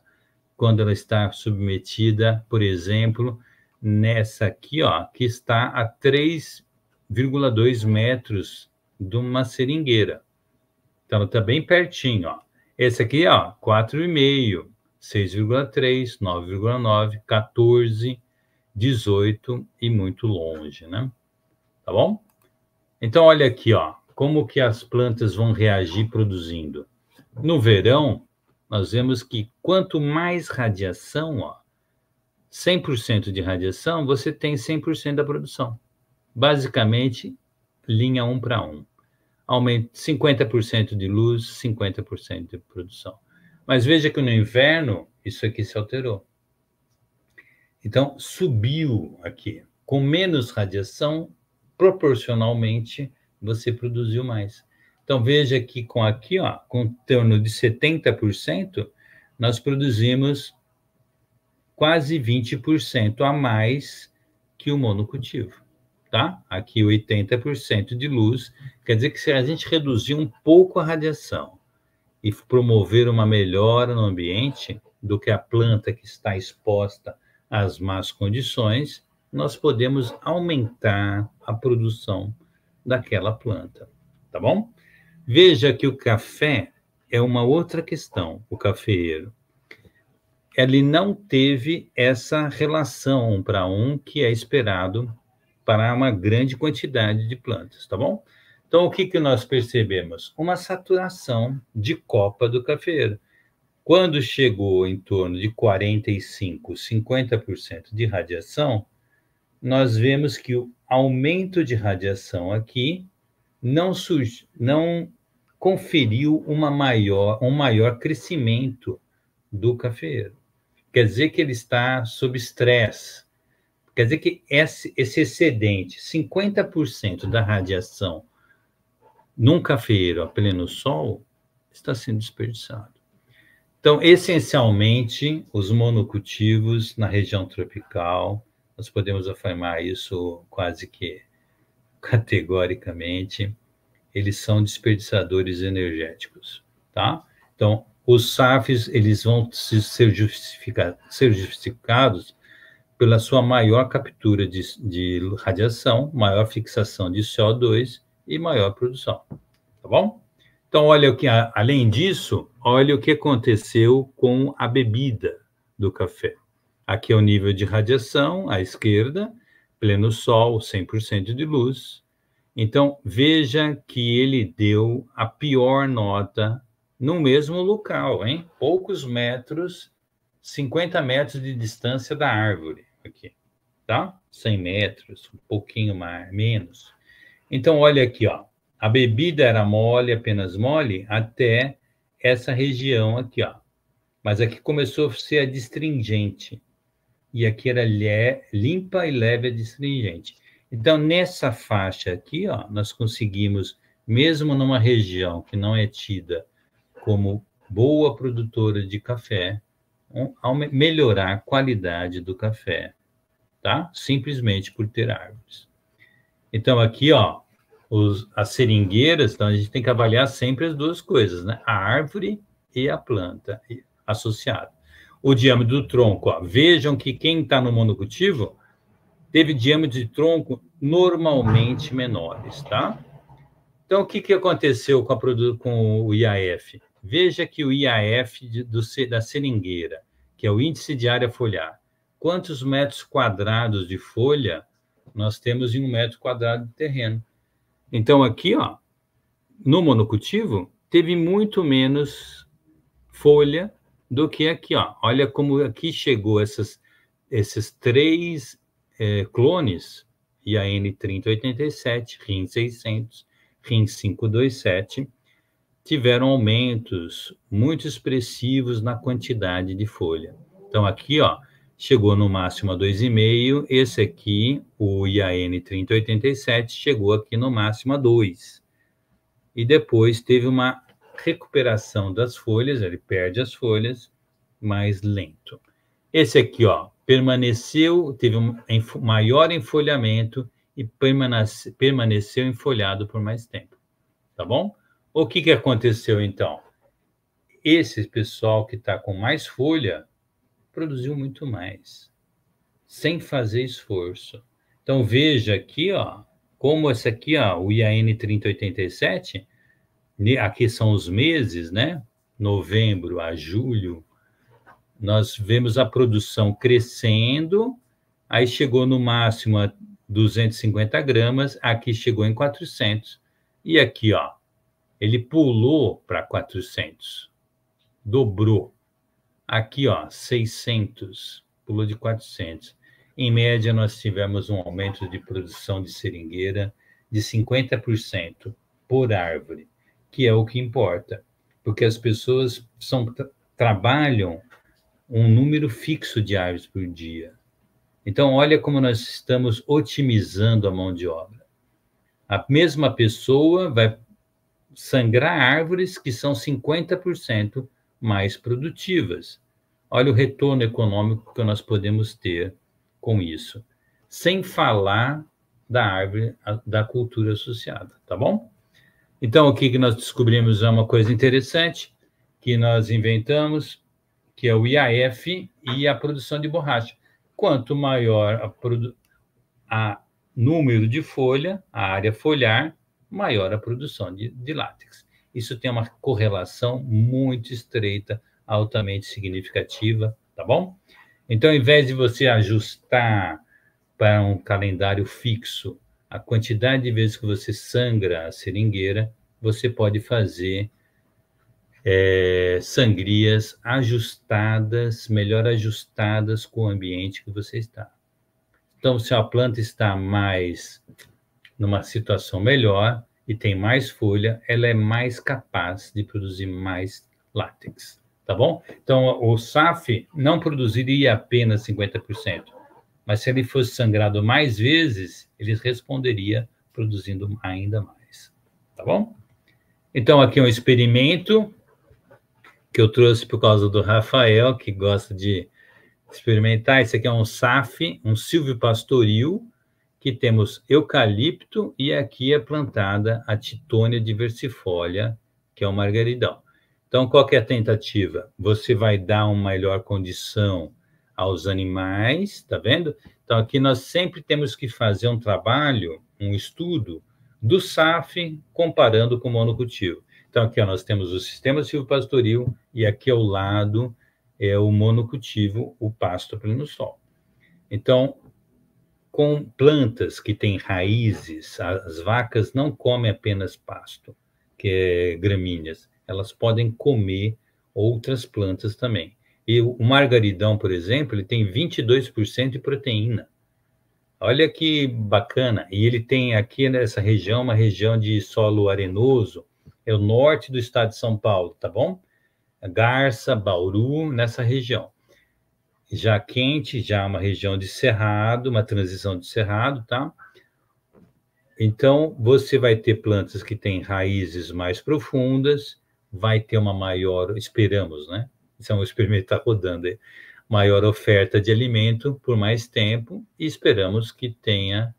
quando ela está submetida, por exemplo, nessa aqui, ó, que está a 3,2 metros de uma seringueira. Então, ela está bem pertinho, ó. Esse aqui, ó, 4,5, 6,3, 9,9, 14, 18 e muito longe, né? Tá bom? Então, olha aqui, ó, como que as plantas vão reagir produzindo. No verão, nós vemos que quanto mais radiação, ó, 100% de radiação, você tem 100% da produção. Basicamente, linha 1 para 1. Aumenta 50% de luz, 50% de produção. Mas veja que no inverno, isso aqui se alterou. Então, subiu aqui. Com menos radiação, proporcionalmente, você produziu mais. Então, veja que com aqui, ó, com em torno de 70%, nós produzimos quase 20% a mais que o monocultivo, tá? Aqui 80% de luz, quer dizer que se a gente reduzir um pouco a radiação e promover uma melhora no ambiente do que a planta que está exposta às más condições, nós podemos aumentar a produção daquela planta, tá bom? Veja que o café é uma outra questão, o cafeeiro. Ele não teve essa relação 1 para 1 que é esperado para uma grande quantidade de plantas, tá bom? Então, o que nós percebemos? Uma saturação de copa do cafeeiro. Quando chegou em torno de 45, 50% de radiação, nós vemos que o aumento de radiação aqui não conferiu um maior crescimento do cafeeiro. Quer dizer que ele está sob estresse. Quer dizer que esse excedente, 50% da radiação num cafeeiro a pleno sol, está sendo desperdiçado. Então, essencialmente, os monocultivos na região tropical, nós podemos afirmar isso quase que categoricamente, eles são desperdiçadores energéticos, tá? Então, os SAFs, eles vão ser justificados pela sua maior captura de radiação, maior fixação de CO2 e maior produção, tá bom? Então, olha o que, além disso, olha o que aconteceu com a bebida do café. Aqui é o nível de radiação, à esquerda, pleno sol, 100% de luz. Então, veja que ele deu a pior nota no mesmo local, hein? Poucos metros, 50 metros de distância da árvore, aqui, tá? 100 metros, um pouquinho mais, menos. Então, olha aqui, ó. A bebida era mole, apenas mole, até essa região aqui, ó. Mas aqui começou a ser adstringente. E aqui era limpa e leve adstringente. Então, nessa faixa aqui, ó, nós conseguimos, mesmo numa região que não é tida como boa produtora de café, melhorar a qualidade do café, tá? Simplesmente por ter árvores. Então, aqui, ó, as seringueiras, então a gente tem que avaliar sempre as duas coisas, né? A árvore e a planta associada. O diâmetro do tronco, ó, vejam que quem está no monocultivo teve diâmetro de tronco normalmente menores, tá? Então, o que aconteceu com o IAF? Veja que o IAF da seringueira, que é o índice de área foliar, quantos metros quadrados de folha nós temos em 1 metro quadrado de terreno? Então, aqui, ó, no monocultivo, teve muito menos folha do que aqui, ó. Olha como aqui chegou esses 3 clones, IAN 3087, RIN 600, RIN 527, tiveram aumentos muito expressivos na quantidade de folha. Então, aqui, ó, chegou no máximo a 2,5. Esse aqui, o IAN 3087, chegou aqui no máximo a 2. E depois teve uma recuperação das folhas, ele perde as folhas, mais lento. Esse aqui, ó, permaneceu, teve um maior enfolhamento e permaneceu enfolhado por mais tempo, tá bom? O que aconteceu, então? Esse pessoal que está com mais folha produziu muito mais, sem fazer esforço. Então, veja aqui, ó, como esse aqui, ó, o IAN 3087, aqui são os meses, né? Novembro a julho, nós vemos a produção crescendo, aí chegou no máximo a 250 gramas, aqui chegou em 400, e aqui, ó, ele pulou para 400, dobrou. Aqui, ó, 600, pulou de 400. Em média, nós tivemos um aumento de produção de seringueira de 50% por árvore, que é o que importa, porque as pessoas trabalham um número fixo de árvores por dia. Então, olha como nós estamos otimizando a mão de obra. A mesma pessoa vai sangrar árvores que são 50% mais produtivas. Olha o retorno econômico que nós podemos ter com isso, sem falar da árvore, da cultura associada, tá bom? Então, o que nós descobrimos é uma coisa interessante, que nós inventamos, que é o IAF e a produção de borracha. Quanto maior a número de folha, a área foliar, maior a produção de látex. Isso tem uma correlação muito estreita, altamente significativa, tá bom? Então, ao invés de você ajustar para um calendário fixo a quantidade de vezes que você sangra a seringueira, você pode fazer sangrias ajustadas, melhor ajustadas com o ambiente que você está. Então, se a planta está mais numa situação melhor e tem mais folha, ela é mais capaz de produzir mais látex, tá bom? Então, o SAF não produziria apenas 50%, mas se ele fosse sangrado mais vezes, ele responderia produzindo ainda mais, tá bom? Então, aqui é um experimento que eu trouxe por causa do Rafael, que gosta de experimentar. Esse aqui é um SAF, um silvopastoril, que temos eucalipto e aqui é plantada a Titônia diversifolia, que é o margaridão. Então, qual que é a tentativa? Você vai dar uma melhor condição aos animais, tá vendo? Então, aqui nós sempre temos que fazer um trabalho, um estudo do SAF comparando com o monocultivo. Então, aqui ó, nós temos o sistema silvopastoril e aqui ao lado é o monocultivo, o pasto a pleno sol. Então, com plantas que têm raízes, as vacas não comem apenas pasto, que é gramíneas, elas podem comer outras plantas também. E o margaridão, por exemplo, ele tem 22% de proteína. Olha que bacana. E ele tem aqui nessa região, uma região de solo arenoso, é o norte do estado de São Paulo, tá bom? Garça, Bauru, nessa região. Já quente, já uma região de cerrado, uma transição de cerrado, tá? Então, você vai ter plantas que têm raízes mais profundas, vai ter uma maior, esperamos, né? Isso é um experimento que está rodando aí, maior oferta de alimento por mais tempo e esperamos que tenha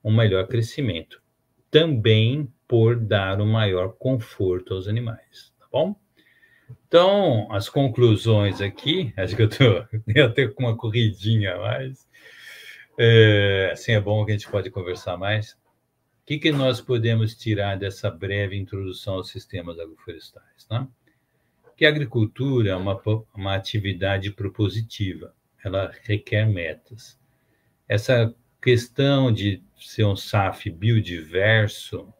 um melhor crescimento. Também por dar um maior conforto aos animais, tá bom? Então, as conclusões aqui, acho que eu tenho uma corridinha a mais, assim é bom que a gente pode conversar mais. O que nós podemos tirar dessa breve introdução aos sistemas agroflorestais, né? Que a agricultura é uma atividade propositiva, ela requer metas. Essa questão de ser um SAF biodiverso,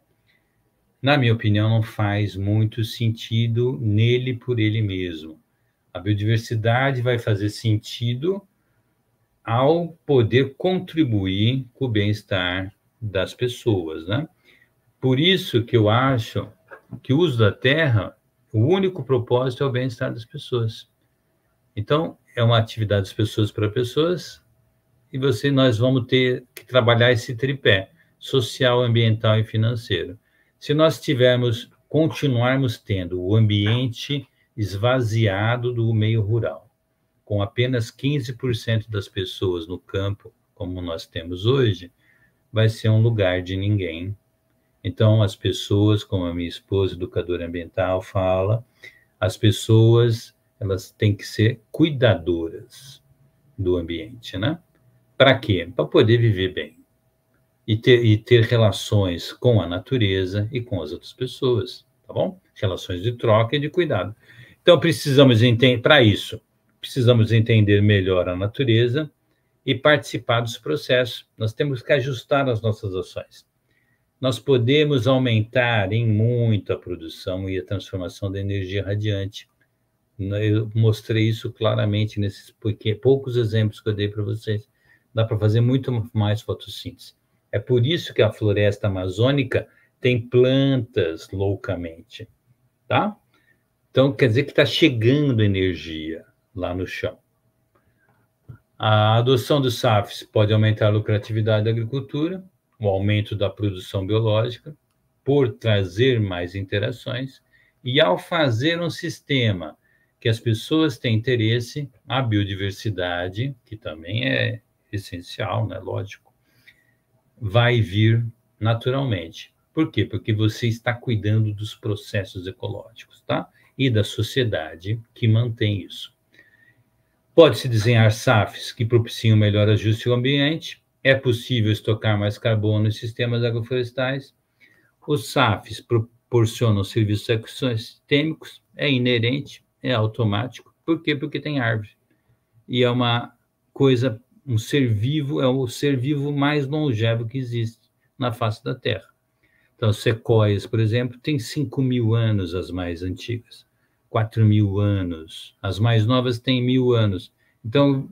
na minha opinião, não faz muito sentido nele por ele mesmo. A biodiversidade vai fazer sentido ao poder contribuir com o bem-estar das pessoas, né? Por isso que eu acho que o uso da terra, o único propósito é o bem-estar das pessoas. Então, é uma atividade das pessoas para pessoas, e nós vamos ter que trabalhar esse tripé, social, ambiental e financeiro. Se nós continuarmos tendo o ambiente esvaziado do meio rural, com apenas 15% das pessoas no campo, como nós temos hoje, vai ser um lugar de ninguém. Então, as pessoas, como a minha esposa, educadora ambiental, fala, as pessoas, elas têm que ser cuidadoras do ambiente, né? Para quê? Para poder viver bem e ter relações com a natureza e com as outras pessoas, tá bom? Relações de troca e de cuidado. Então, para isso, precisamos entender melhor a natureza e participar dos processos. Nós temos que ajustar as nossas ações. Nós podemos aumentar em muito a produção e a transformação da energia radiante. Eu mostrei isso claramente nesses poucos exemplos que eu dei para vocês. Dá para fazer muito mais fotossíntese. É por isso que a floresta amazônica tem plantas loucamente, tá? Então, quer dizer que está chegando energia lá no chão. A adoção dos SAFs pode aumentar a lucratividade da agricultura, o aumento da produção biológica, por trazer mais interações, e ao fazer um sistema que as pessoas têm interesse, a biodiversidade, que também é essencial, né? Lógico, vai vir naturalmente. Por quê? Porque você está cuidando dos processos ecológicos, tá? E da sociedade que mantém isso. Pode-se desenhar SAFs que propiciam melhor ajuste ao ambiente, é possível estocar mais carbono em sistemas agroflorestais, os SAFs proporcionam serviços ecossistêmicos, é inerente, é automático. Por quê? Porque tem árvore. E é uma coisa, um ser vivo, é o ser vivo mais longevo que existe na face da Terra. Então, sequoias, por exemplo, tem 5.000 anos as mais antigas, 4.000 anos, as mais novas têm 1.000 anos. Então,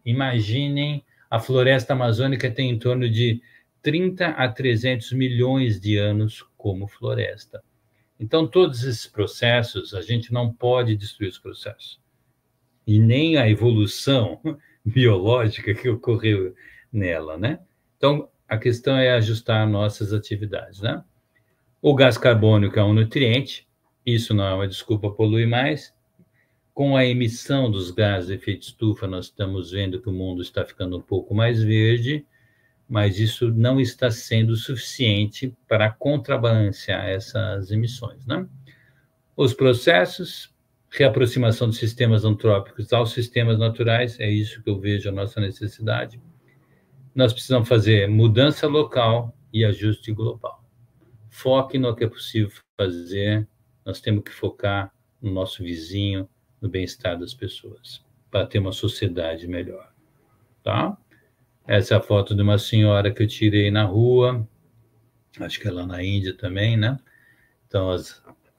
imaginem, a floresta amazônica tem em torno de 30 a 300 milhões de anos como floresta. Então, todos esses processos, a gente não pode destruir os processos. E nem a evolução biológica que ocorreu nela, né? Então, a questão é ajustar nossas atividades, né? O gás carbônico é um nutriente, isso não é uma desculpa poluir mais. Com a emissão dos gases de efeito estufa, nós estamos vendo que o mundo está ficando um pouco mais verde, mas isso não está sendo suficiente para contrabalancear essas emissões, né? Os processos, reaproximação dos sistemas antrópicos aos sistemas naturais, é isso que eu vejo a nossa necessidade. Nós precisamos fazer mudança local e ajuste global. Foque no que é possível fazer, nós temos que focar no nosso vizinho, no bem-estar das pessoas, para ter uma sociedade melhor, tá? Essa é a foto de uma senhora que eu tirei na rua, acho que é lá na Índia também, né? Então,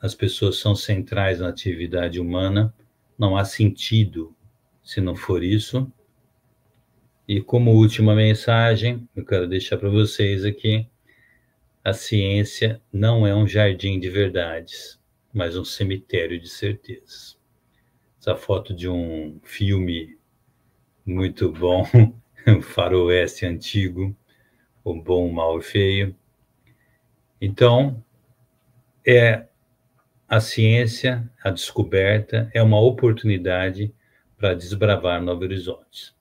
as pessoas são centrais na atividade humana, não há sentido se não for isso. E como última mensagem, eu quero deixar para vocês aqui, a ciência não é um jardim de verdades, mas um cemitério de certezas. Essa foto de um filme muito bom, um faroeste antigo, o bom, o mal e feio. Então, a ciência, a descoberta, é uma oportunidade para desbravar novos horizontes.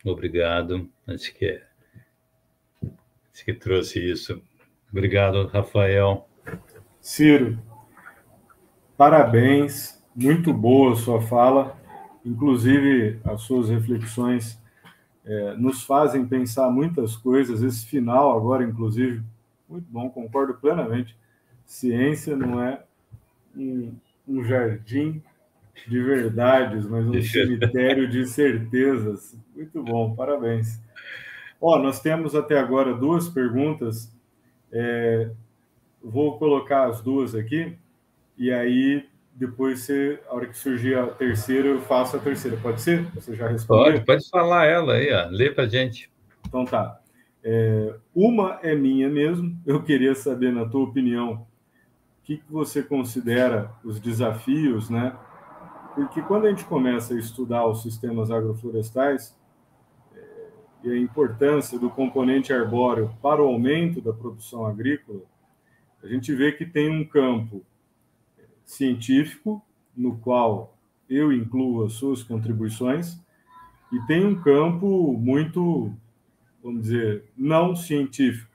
Obrigado, acho que trouxe isso. Obrigado, Rafael. Ciro, parabéns, muito boa a sua fala, inclusive as suas reflexões nos fazem pensar muitas coisas, esse final agora, inclusive, muito bom, concordo plenamente, ciência não é um jardim de verdades, mas um cemitério de certezas, muito bom, parabéns. Nós temos até agora 2 perguntas, vou colocar as 2 aqui, e aí depois, a hora que surgir a terceira, eu faço a terceira. Pode ser? Você já respondeu? Pode falar ela aí, ó. Lê para a gente. Então tá. Uma é minha mesmo. Eu queria saber, na tua opinião, o que você considera os desafios, né, Porque quando a gente começa a estudar os sistemas agroflorestais e a importância do componente arbóreo para o aumento da produção agrícola, a gente vê que tem um campo científico, no qual eu incluo as suas contribuições, e tem um campo muito, vamos dizer, não científico,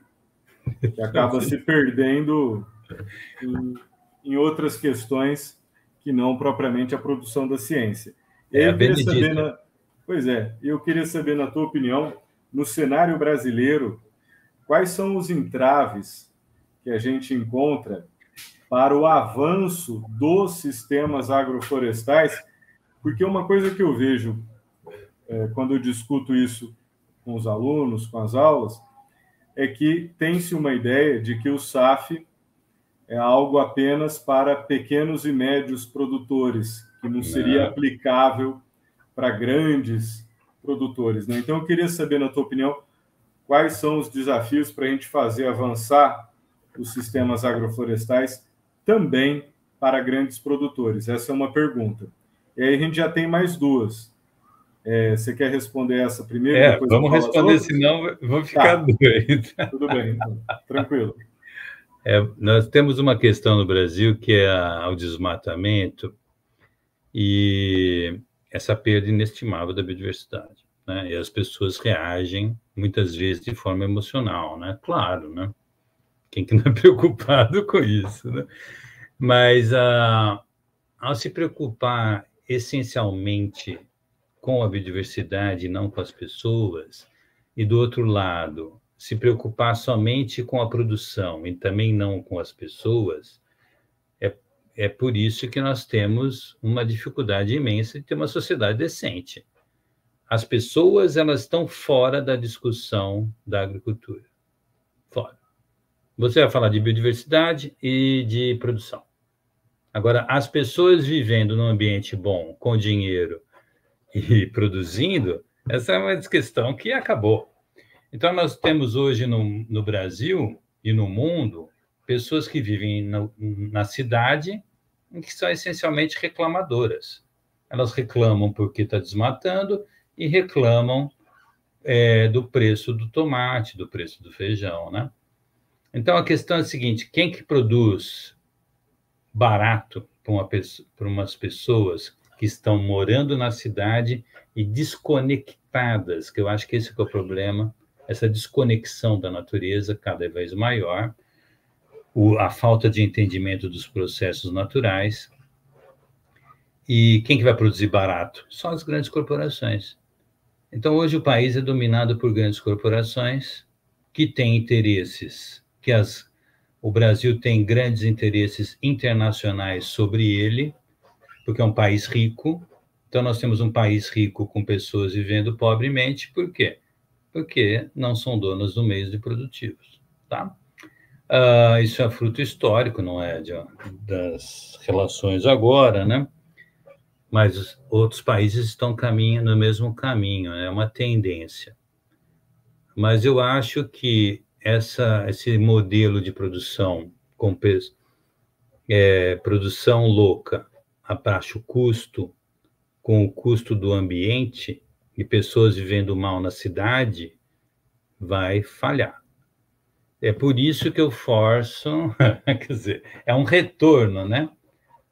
que acaba se perdendo em outras questões que não propriamente a produção da ciência. E aí eu queria saber, eu queria saber, na tua opinião, no cenário brasileiro, quais são os entraves que a gente encontra para o avanço dos sistemas agroflorestais, porque uma coisa que eu vejo quando eu discuto isso com os alunos, com as aulas, é que tem-se uma ideia de que o SAF é algo apenas para pequenos e médios produtores, que não seria aplicável para grandes produtores, né? Então, eu queria saber, na tua opinião, quais são os desafios para a gente fazer avançar os sistemas agroflorestais também para grandes produtores? Essa é uma pergunta. E aí a gente já tem mais duas. Você quer responder essa primeiro? Depois vamos responder, senão vou ficar doido. Tudo bem, então. Tranquilo. Nós temos uma questão no Brasil que é o desmatamento e essa perda inestimável da biodiversidade, né? E as pessoas reagem, muitas vezes, de forma emocional, né? Claro, né? Quem que não é preocupado com isso, né? Mas, ao se preocupar essencialmente com a biodiversidade, não com as pessoas, e, do outro lado, se preocupar somente com a produção e também não com as pessoas, é por isso que nós temos uma dificuldade imensa de ter uma sociedade decente. As pessoas, elas estão fora da discussão da agricultura. Fora. Você vai falar de biodiversidade e de produção. Agora, as pessoas vivendo num ambiente bom, com dinheiro e produzindo, essa é uma questão que acabou. Então, nós temos hoje no Brasil e no mundo pessoas que vivem na cidade e que são essencialmente reclamadoras. Elas reclamam porque está desmatando e reclamam do preço do tomate, do preço do feijão, né? Então, a questão é a seguinte: quem que produz barato para umas pessoas que estão morando na cidade e desconectadas, que eu acho que esse é o problema, essa desconexão da natureza cada vez maior, a falta de entendimento dos processos naturais. E quem que vai produzir barato? Só as grandes corporações. Então, hoje o país é dominado por grandes corporações que têm interesses, o Brasil tem grandes interesses internacionais sobre ele, porque é um país rico. Então, nós temos um país rico com pessoas vivendo pobremente. Por quê? Porque não são donos do meios de produtivos, tá? Isso é fruto histórico, não é das relações agora, né? Mas outros países estão caminhando no mesmo caminho, é uma tendência. Mas eu acho que esse modelo de produção com produção louca a baixo custo, com o custo do ambiente e pessoas vivendo mal na cidade, vai falhar. É por isso que eu forço, quer dizer, é um retorno, né,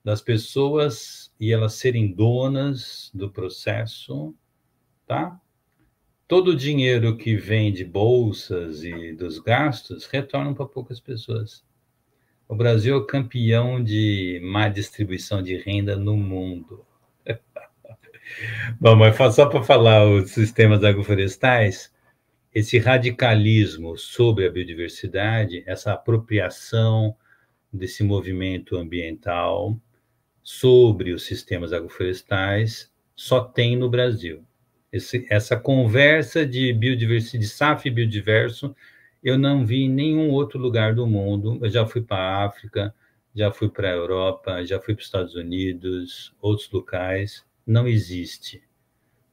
das pessoas e elas serem donas do processo, tá? Todo o dinheiro que vem de bolsas e dos gastos retorna para poucas pessoas. O Brasil é campeão de má distribuição de renda no mundo. Bom, mas só para falar os sistemas agroflorestais, esse radicalismo sobre a biodiversidade, essa apropriação desse movimento ambiental sobre os sistemas agroflorestais, só tem no Brasil. Essa conversa de biodiversidade, de SAF biodiverso, eu não vi em nenhum outro lugar do mundo. Eu já fui para a África, já fui para a Europa, já fui para os Estados Unidos, outros locais. Não existe.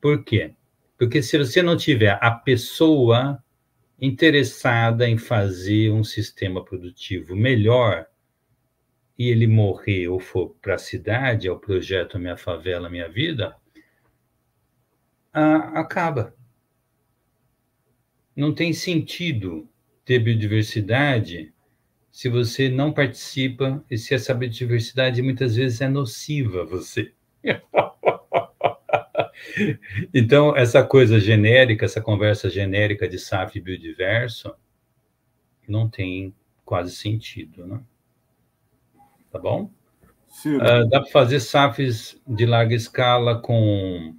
Por quê? Porque se você não tiver a pessoa interessada em fazer um sistema produtivo melhor e ele morrer ou for para a cidade, ao projeto Minha Favela, Minha Vida, acaba. Não tem sentido ter biodiversidade se você não participa e se essa biodiversidade muitas vezes é nociva a você. Então, essa coisa genérica, essa conversa genérica de SAF biodiverso, não tem quase sentido, né? Tá bom? Dá para fazer SAFs de larga escala com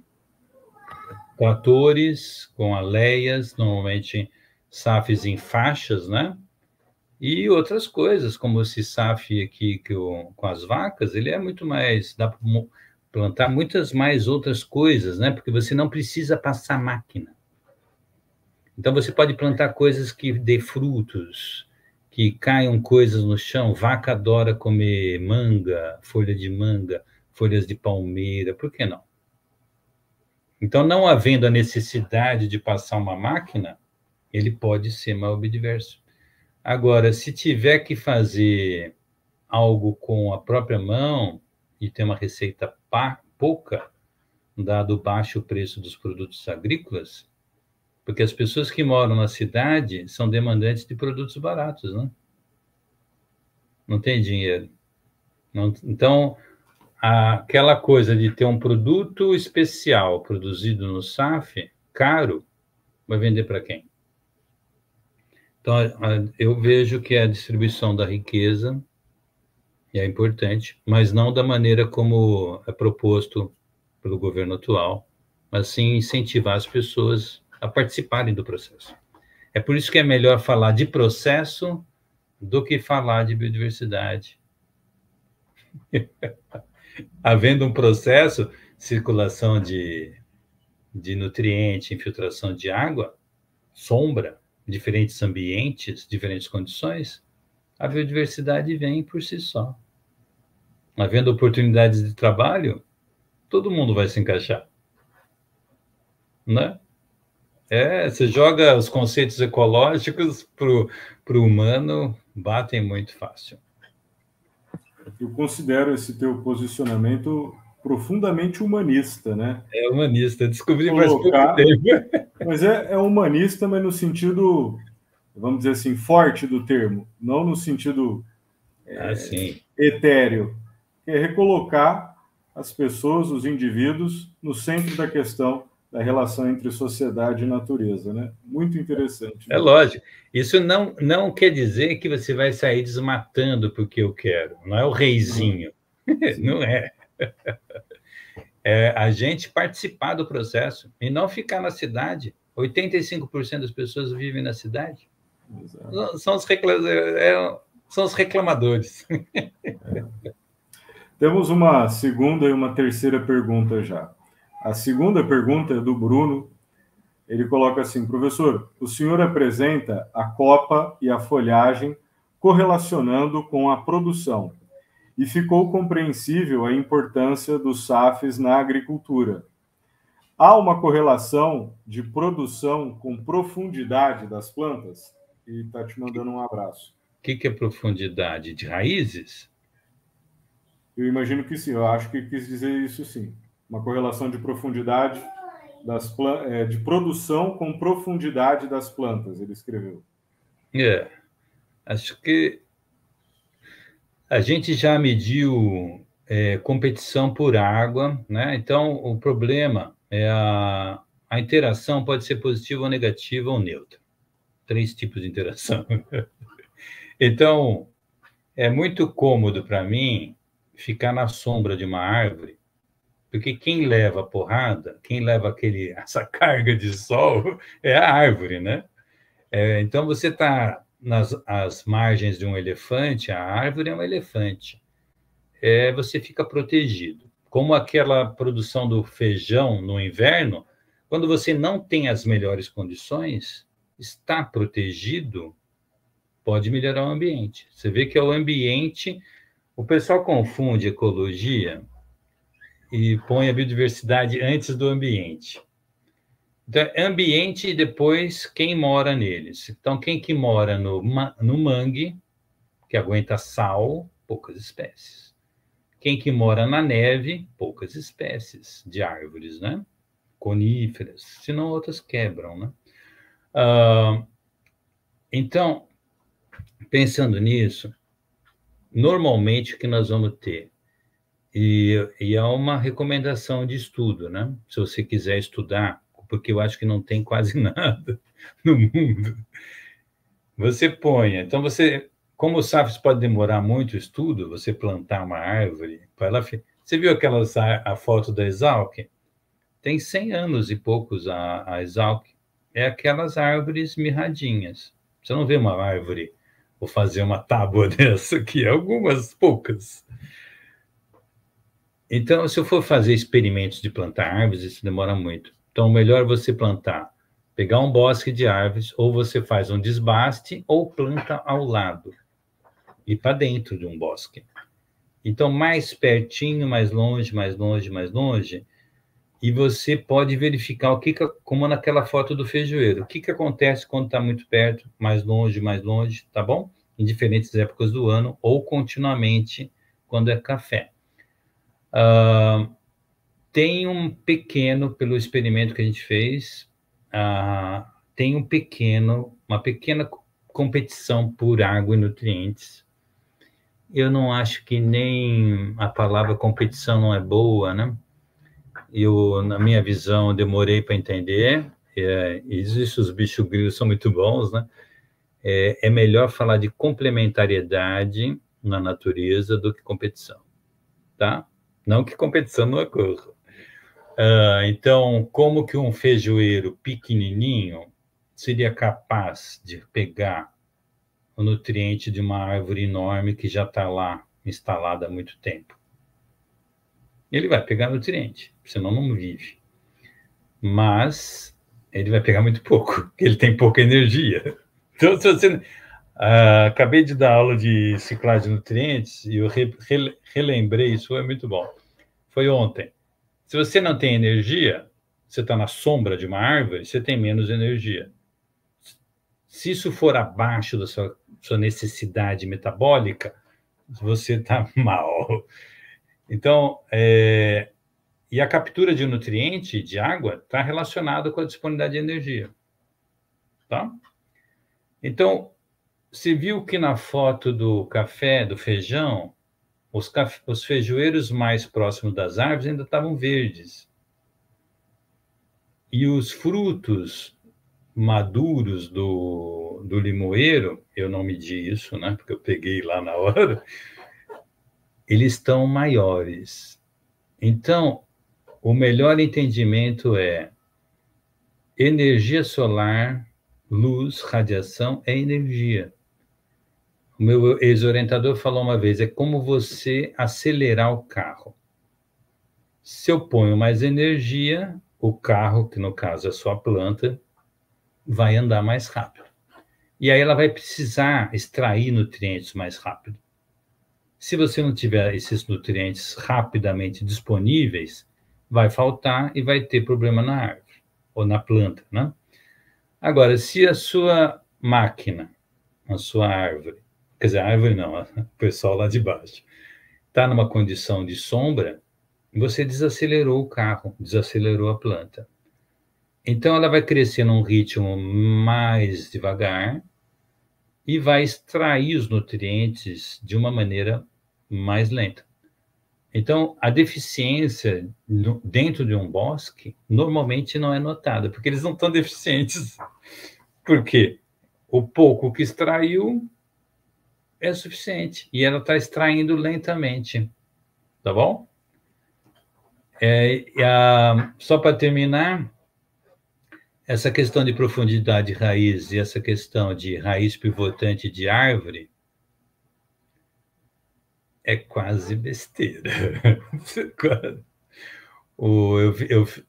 tratores, com aleias, normalmente SAFs em faixas, né? E outras coisas, como esse SAF aqui com as vacas, ele é muito mais, dá para plantar muitas mais outras coisas, né? Porque você não precisa passar máquina. Então você pode plantar coisas que dê frutos, que caiam coisas no chão. Vaca adora comer manga, folha de manga, folhas de palmeira, por que não? Então, não havendo a necessidade de passar uma máquina, ele pode ser mais biodiverso. Agora, se tiver que fazer algo com a própria mão e ter uma receita pouca, dado o baixo preço dos produtos agrícolas, porque as pessoas que moram na cidade são demandantes de produtos baratos, né? Não tem dinheiro. Então, aquela coisa de ter um produto especial produzido no SAF, caro, vai vender para quem? Então, eu vejo que a distribuição da riqueza é importante, mas não da maneira como é proposto pelo governo atual, mas sim incentivar as pessoas a participarem do processo. É por isso que é melhor falar de processo do que falar de biodiversidade. Havendo um processo, circulação de nutriente, infiltração de água, sombra, diferentes ambientes, diferentes condições, a biodiversidade vem por si só. Havendo oportunidades de trabalho, todo mundo vai se encaixar, né? Você joga os conceitos ecológicos para o humano, batem muito fácil. Eu considero esse teu posicionamento profundamente humanista, né? É humanista, descobri faz pouco tempo. Mas é humanista, mas no sentido, vamos dizer assim, forte do termo, não no sentido etéreo. É recolocar as pessoas, os indivíduos, no centro da questão da relação entre sociedade e natureza, né? Muito interessante. É lógico. Isso não quer dizer que você vai sair desmatando porque eu quero. Não é o reizinho. Não é. É a gente participar do processo e não ficar na cidade. 85% das pessoas vivem na cidade. São os reclamadores. Temos uma segunda e uma terceira pergunta já. A segunda pergunta é do Bruno. Ele coloca assim: professor, o senhor apresenta a copa e a folhagem correlacionando com a produção, e ficou compreensível a importância dos SAFs na agricultura. Há uma correlação de produção com profundidade das plantas? E está te mandando um abraço. O que é profundidade? De raízes? Eu imagino que sim, eu acho que quis dizer isso sim. Uma correlação de profundidade de produção com profundidade das plantas, ele escreveu. Acho que a gente já mediu competição por água, né? Então, o problema é a interação pode ser positiva ou negativa ou neutra. 3 tipos de interação. Então, é muito cômodo para mim ficar na sombra de uma árvore, porque quem leva a porrada, quem leva essa carga de sol é a árvore, né? Então, você está nas margens de um elefante, a árvore é um elefante. Você fica protegido. Como aquela produção do feijão no inverno, quando você não tem as melhores condições, está protegido, pode melhorar o ambiente. Você vê que é o ambiente... O pessoal confunde ecologia e põe a biodiversidade antes do ambiente. Então, ambiente e depois quem mora neles. Então, quem que mora no mangue, que aguenta sal, poucas espécies. Quem que mora na neve, poucas espécies de árvores, né? Coníferas, senão outras quebram, né? Então, pensando nisso, normalmente o que nós vamos ter, e é uma recomendação de estudo, né? Se você quiser estudar, porque eu acho que não tem quase nada no mundo, você põe. Então, como o SAFS pode demorar muito o estudo, você plantar uma árvore, para ela, você viu a foto da Exalc? Tem 100 anos e poucos a Exalc. É aquelas árvores mirradinhas. Você não vê uma árvore ou fazer uma tábua dessa aqui, algumas poucas. Então, se eu for fazer experimentos de plantar árvores, isso demora muito. Então, melhor você pegar um bosque de árvores, ou você faz um desbaste, ou planta ao lado, e para dentro de um bosque. Então, mais pertinho, mais longe, mais longe, mais longe, e você pode verificar como naquela foto do feijoeiro, o que acontece quando está muito perto, mais longe, tá bom? Em diferentes épocas do ano, ou continuamente quando é café. Tem pelo experimento que a gente fez, tem uma pequena competição por água e nutrientes. Eu não acho que nem a palavra competição não é boa, né? Na minha visão, demorei para entender. Os bichos grilos são muito bons, né? É melhor falar de complementariedade na natureza do que competição, tá? Não que competição não ocorra. Então, como que um feijoeiro pequenininho seria capaz de pegar o nutriente de uma árvore enorme que já está lá instalada há muito tempo? Ele vai pegar nutriente, senão não vive. Mas ele vai pegar muito pouco, porque ele tem pouca energia. Então, se você... acabei de dar aula de ciclagem de nutrientes e eu relembrei, isso é muito bom. Foi ontem. Se você não tem energia, você está na sombra de uma árvore, você tem menos energia. Se isso for abaixo da sua necessidade metabólica, você está mal. Então, e a captura de nutriente, de água, está relacionada com a disponibilidade de energia. Tá? Então, você viu que na foto do café, do feijão, os feijoeiros mais próximos das árvores ainda estavam verdes. E os frutos maduros do limoeiro, eu não medi isso, né? Porque eu peguei lá na hora, eles estão maiores. Então, o melhor entendimento é energia solar, luz, radiação é energia. O meu ex-orientador falou uma vez, é como você acelerar o carro. Se eu ponho mais energia, o carro, que no caso é a sua planta, vai andar mais rápido. E aí ela vai precisar extrair nutrientes mais rápido. Se você não tiver esses nutrientes rapidamente disponíveis, vai faltar e vai ter problema na árvore ou na planta, né? Agora, se a sua máquina, a sua árvore, quer dizer, a árvore não, o pessoal lá de baixo, está numa condição de sombra, você desacelerou o carro, desacelerou a planta. Então, ela vai crescer num ritmo mais devagar e vai extrair os nutrientes de uma maneira mais lenta. Então, a deficiência dentro de um bosque normalmente não é notada, porque eles não estão deficientes. Por quê? O pouco que extraiu é suficiente e ela está extraindo lentamente. Tá bom? Só para terminar, essa questão de profundidade de raiz e essa questão de raiz pivotante de árvore é quase besteira.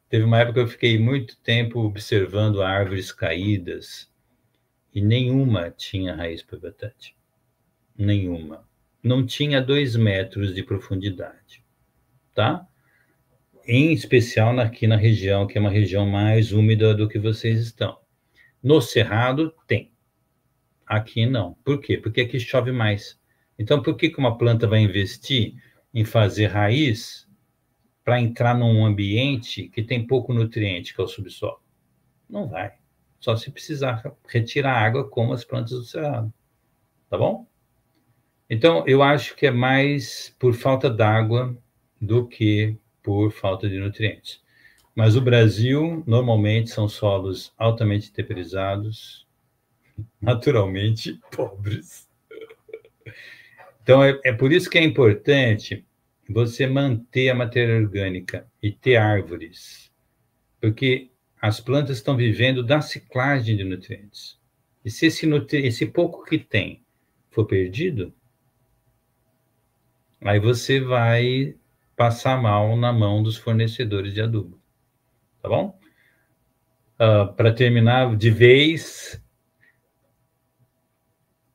Teve uma época que eu fiquei muito tempo observando árvores caídas e nenhuma tinha raiz pivotante. Nenhuma. Não tinha 2 metros de profundidade. Tá? Em especial aqui na região, que é uma região mais úmida do que vocês estão. No Cerrado, tem. Aqui não. Por quê? Porque aqui chove mais. Então, por que uma planta vai investir em fazer raiz para entrar num ambiente que tem pouco nutriente, que é o subsolo? Não vai. Só se precisar retirar água, como as plantas do cerrado. Tá bom? Então, eu acho que é mais por falta d'água do que por falta de nutrientes. Mas o Brasil, normalmente, são solos altamente temperizados, naturalmente pobres. Então, é por isso que é importante você manter a matéria orgânica e ter árvores, porque as plantas estão vivendo da ciclagem de nutrientes. E se esse pouco que tem for perdido, aí você vai passar mal na mão dos fornecedores de adubo. Tá bom? Para terminar de vez,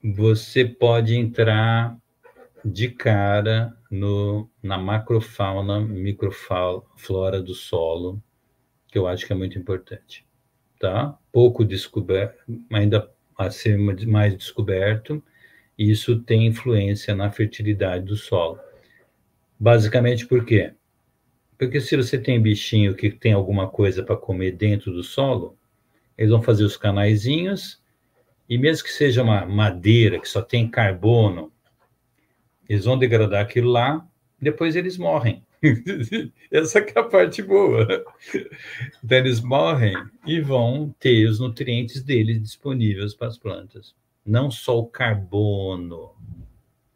você pode entrar de cara na macrofauna, microflora do solo, que eu acho que é muito importante. Tá? Pouco descoberto, ainda a ser mais descoberto, e isso tem influência na fertilidade do solo. Basicamente por quê? Porque se você tem bichinho que tem alguma coisa para comer dentro do solo, eles vão fazer os canaizinhos, e mesmo que seja uma madeira que só tem carbono, eles vão degradar aquilo lá, depois eles morrem. Essa que é a parte boa. Então, eles morrem e vão ter os nutrientes deles disponíveis para as plantas. Não só o carbono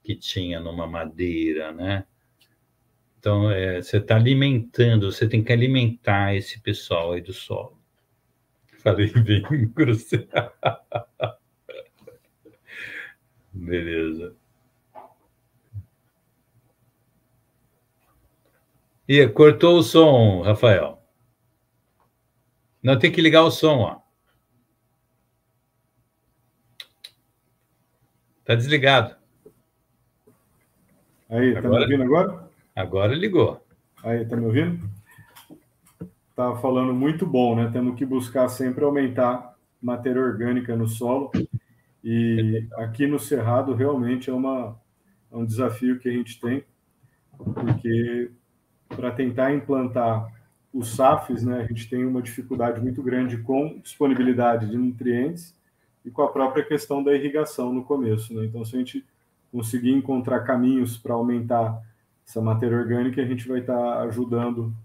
que tinha numa madeira, né? Então, você está alimentando, você tem que alimentar esse pessoal aí do solo. Falei bem grosseiro. Beleza. E cortou o som, Rafael. Não, tem que ligar o som, ó. Tá desligado. Aí, tá me ouvindo agora? Agora ligou. Aí, tá me ouvindo? Tá falando muito bom, né? Temos que buscar sempre aumentar matéria orgânica no solo. E aqui no Cerrado realmente é um desafio que a gente tem, porque para tentar implantar os SAFs, né, a gente tem uma dificuldade muito grande com disponibilidade de nutrientes e com a própria questão da irrigação no começo, né? Então, se a gente conseguir encontrar caminhos para aumentar essa matéria orgânica, a gente vai estar ajudando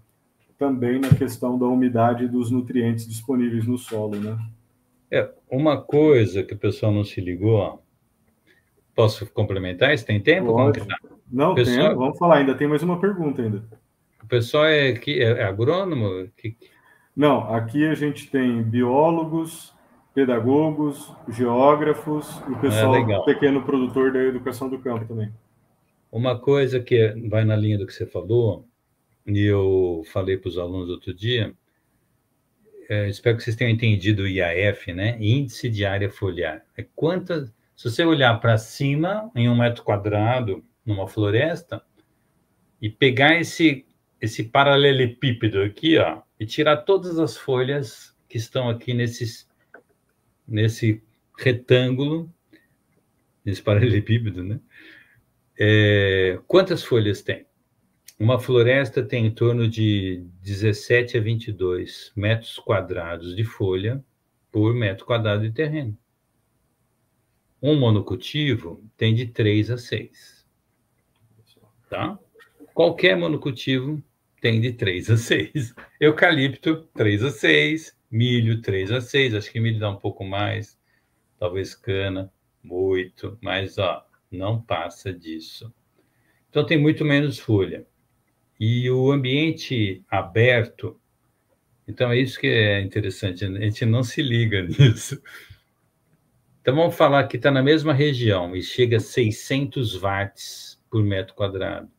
também na questão da umidade e dos nutrientes disponíveis no solo, né? Uma coisa que o pessoal não se ligou, ó. Posso complementar? Você tem tempo? Como que tá? Não, pessoal... vamos falar, ainda tem mais uma pergunta ainda. O pessoal é agrônomo? Não, aqui a gente tem biólogos, pedagogos, geógrafos e o pessoal pequeno produtor da educação do campo também. Uma coisa que vai na linha do que você falou, e eu falei para os alunos outro dia, espero que vocês tenham entendido o IAF, né? Índice de área foliar. Se você olhar para cima, em 1 metro quadrado, numa floresta, e pegar esse paralelepípedo aqui, ó, e tirar todas as folhas que estão aqui nesse retângulo, nesse paralelepípedo, né? Quantas folhas tem? Uma floresta tem em torno de 17 a 22 metros quadrados de folha por metro quadrado de terreno. Um monocultivo tem de 3 a 6. Tá? Qualquer monocultivo tem de 3 a 6. Eucalipto, 3 a 6. Milho, 3 a 6. Acho que milho dá um pouco mais. Talvez cana, 8. Mas, ó, não passa disso. Então, tem muito menos folha. E o ambiente aberto, então é isso que é interessante, a gente não se liga nisso. Então vamos falar que está na mesma região e chega a 600 watts por metro quadrado.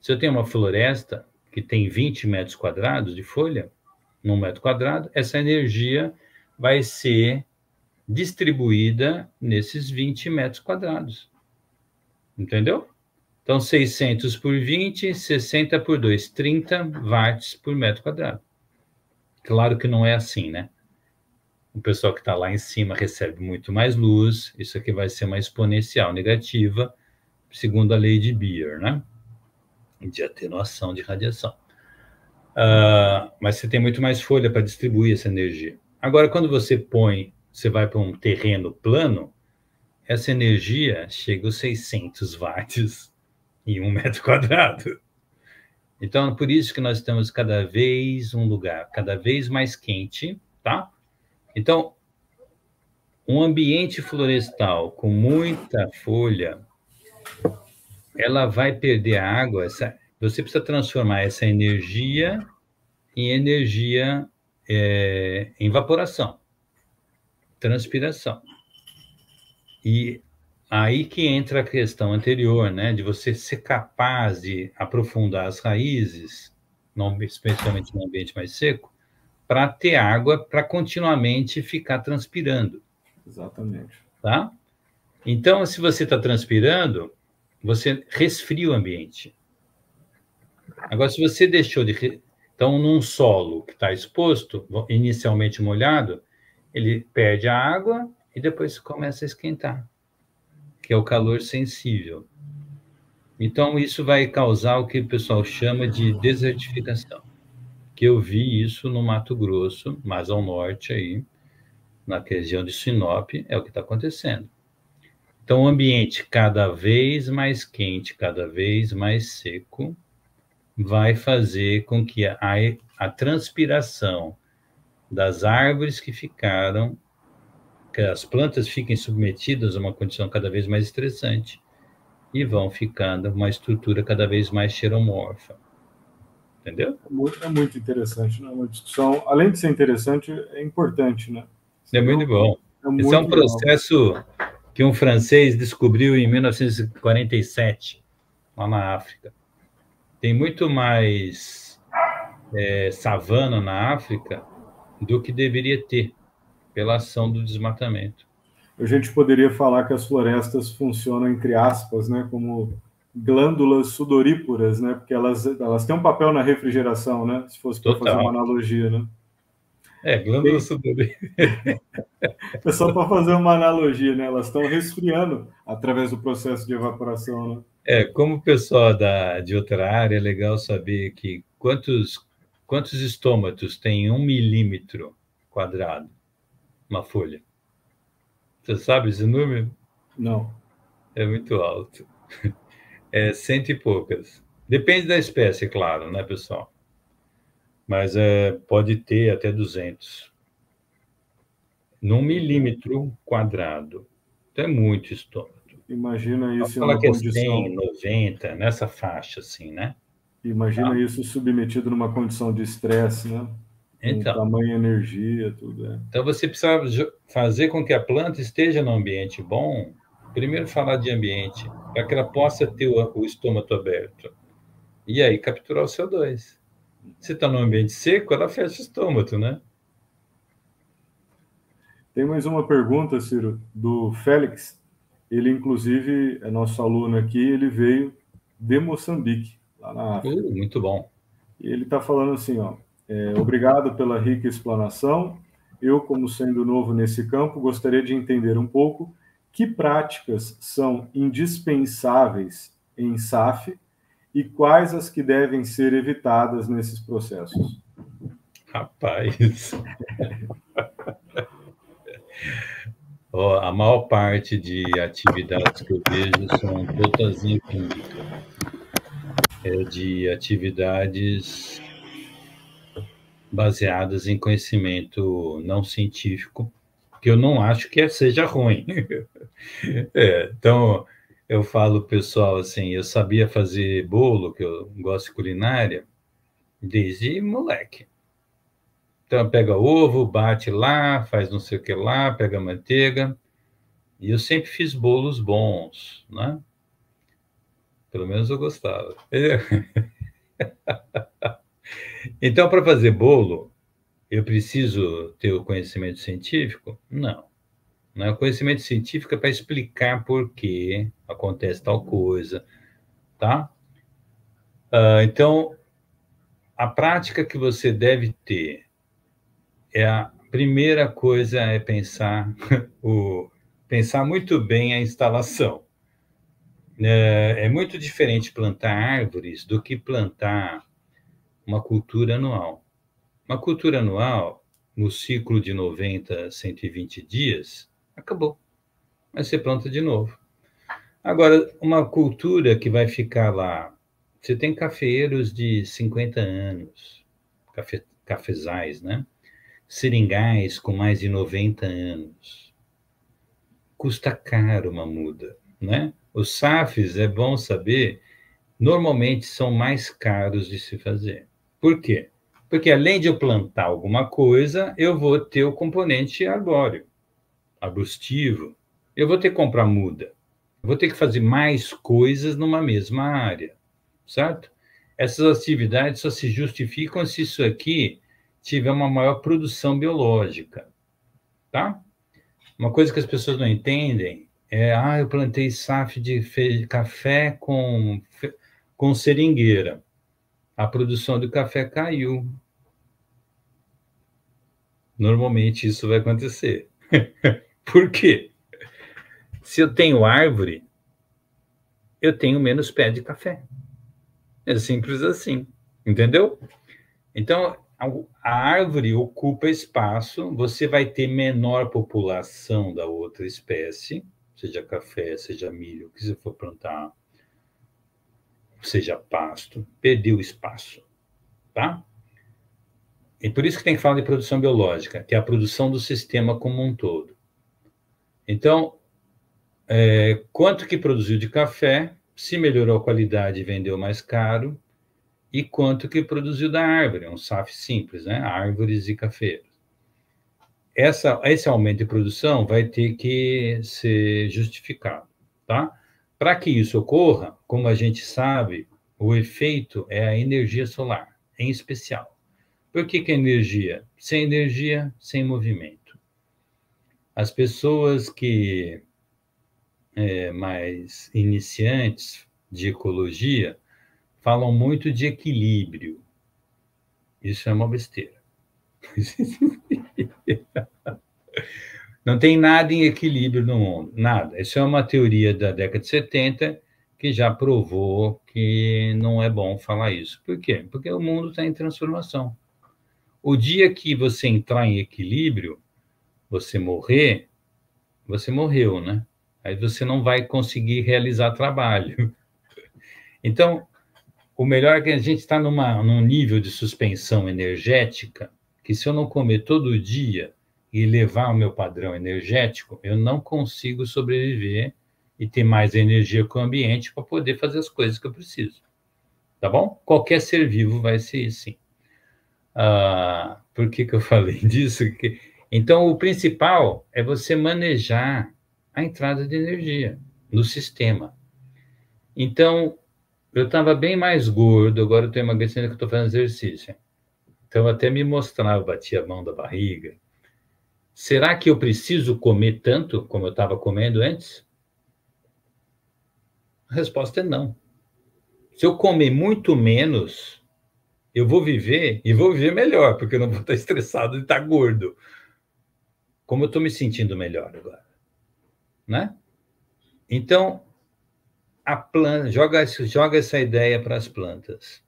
Se eu tenho uma floresta que tem 20 metros quadrados de folha, num metro quadrado, essa energia vai ser distribuída nesses 20 metros quadrados. Entendeu? Então, 600 por 20, 60 por 2, 30 watts por metro quadrado. Claro que não é assim, né? O pessoal que está lá em cima recebe muito mais luz, isso aqui vai ser uma exponencial negativa, segundo a lei de Beer, né? De atenuação de radiação. Mas você tem muito mais folha para distribuir essa energia. Agora, quando você vai para um terreno plano, essa energia chega aos 600 watts em 1 metro quadrado. Então, por isso que nós temos cada vez um lugar cada vez mais quente, tá? Então, um ambiente florestal com muita folha, ela vai perder a água. Você precisa transformar essa energia em energia em evaporação, transpiração. E aí que entra a questão anterior, né, de você ser capaz de aprofundar as raízes, especialmente no ambiente mais seco, para ter água para continuamente ficar transpirando. Exatamente. Tá? Então, se você está transpirando, você resfria o ambiente. Agora, se você deixou de... Então, num solo que está exposto, inicialmente molhado, ele perde a água e depois começa a esquentar, que é o calor sensível. Então, isso vai causar o que o pessoal chama de desertificação, que eu vi isso no Mato Grosso, mais ao norte aí, na região de Sinop, é o que está acontecendo. Então, o ambiente cada vez mais quente, cada vez mais seco, vai fazer com que a transpiração das árvores que as plantas fiquem submetidas a uma condição cada vez mais estressante e vão ficando uma estrutura cada vez mais xeromorfa. Entendeu? É muito interessante, né? Uma discussão, além de ser interessante, é importante, né? É muito bom. Esse é um processo que um francês descobriu em 1947, lá na África. Tem muito mais savana na África do que deveria ter, pela ação do desmatamento. A gente poderia falar que as florestas funcionam, entre aspas, né, como glândulas sudoríparas, né, porque elas têm um papel na refrigeração, né, se fosse para fazer uma analogia, né? Glândula sudorípara. É só para fazer uma analogia, né? Elas estão resfriando através do processo de evaporação, né? Como pessoal de outra área, é legal saber que quantos estômatos tem 1 milímetro quadrado uma folha. Você sabe esse número? Não. É muito alto. É 100 e poucas. Depende da espécie, claro, né, pessoal? Mas pode ter até 200. Num milímetro quadrado. Então é muito estômago. Imagina isso em uma condição... 100, 90, nessa faixa, assim, né? Imagina isso submetido numa condição de estresse, né? Então, tamanho, energia, tudo. Então, você precisa fazer com que a planta esteja num ambiente bom. Primeiro, falar de ambiente, para que ela possa ter o estômago aberto. E aí, capturar o CO2. Se está num ambiente seco, ela fecha o estômago, né? Tem mais uma pergunta, Ciro, do Félix. Ele, inclusive, é nosso aluno aqui, ele veio de Moçambique, lá na África. Muito bom. E ele está falando assim, ó, obrigado pela rica explanação. Eu, como sendo novo nesse campo, gostaria de entender um pouco que práticas são indispensáveis em SAF e quais as que devem ser evitadas nesses processos. Rapaz... a maior parte de atividades que eu vejo são todas em química. De atividades baseadas em conhecimento não científico, que eu não acho que seja ruim. Então, eu falo, pessoal, assim, eu sabia fazer bolo, que eu gosto de culinária, desde moleque. Então, pega ovo, bate lá, faz não sei o que lá, pega manteiga. E eu sempre fiz bolos bons, né? Pelo menos eu gostava. Então, para fazer bolo, eu preciso ter o conhecimento científico? Não. Não é o conhecimento científico para explicar por que acontece tal coisa, tá? Então, a prática que você deve ter a primeira coisa é pensar muito bem a instalação. É muito diferente plantar árvores do que plantar uma cultura anual. Uma cultura anual, no ciclo de 90 a 120 dias, acabou. Aí você planta de novo. Agora, uma cultura que vai ficar lá, você tem cafeeiros de 50 anos, cafezais, né? Seringais com mais de 90 anos. Custa caro uma muda, né? Os SAFs, é bom saber, normalmente são mais caros de se fazer. Por quê? Porque além de eu plantar alguma coisa, eu vou ter o componente arbóreo, arbustivo, eu vou ter que comprar muda, eu vou ter que fazer mais coisas numa mesma área, certo? Essas atividades só se justificam se isso aqui tiver uma maior produção biológica, tá? Uma coisa que as pessoas não entendem é, eu plantei SAF de café com seringueira. A produção do café caiu. Normalmente isso vai acontecer. Por quê? Se eu tenho árvore, eu tenho menos pé de café. É simples assim, entendeu? Então, a árvore ocupa espaço, você vai ter menor população da outra espécie, seja café, seja milho, o que você for plantar, seja pasto, perdeu espaço, tá? E por isso que tem que falar de produção biológica, que é a produção do sistema como um todo. Então, quanto que produziu de café, se melhorou a qualidade e vendeu mais caro, e quanto que produziu da árvore, um SAF simples, né? Árvores e cafeiros. Esse aumento de produção vai ter que ser justificado, tá? Para que isso ocorra, como a gente sabe, o efeito é a energia solar, em especial. Por que energia? Sem energia, sem movimento. As pessoas que mais iniciantes de ecologia falam muito de equilíbrio. Isso é uma besteira. Não tem nada em equilíbrio no mundo, nada. Isso é uma teoria da década de 70 que já provou que não é bom falar isso. Por quê? Porque o mundo está em transformação. O dia que você entrar em equilíbrio, você morrer, você morreu, né? Aí você não vai conseguir realizar trabalho. Então, o melhor é que a gente está num nível de suspensão energética, que se eu não comer todo dia e levar o meu padrão energético, eu não consigo sobreviver e ter mais energia que o ambiente para poder fazer as coisas que eu preciso. Tá bom? Qualquer ser vivo vai ser assim. Por que eu falei disso? Então, o principal é você manejar a entrada de energia no sistema. Então, eu estava bem mais gordo, agora eu estou emagrecendo que estou fazendo exercício. Então, até me mostrava, batia a mão da barriga. Será que eu preciso comer tanto como eu estava comendo antes? A resposta é não. Se eu comer muito menos, eu vou viver e vou viver melhor, porque eu não vou estar estressado de estar gordo. Como eu estou me sentindo melhor agora, né? Então, a planta joga essa ideia para as plantas.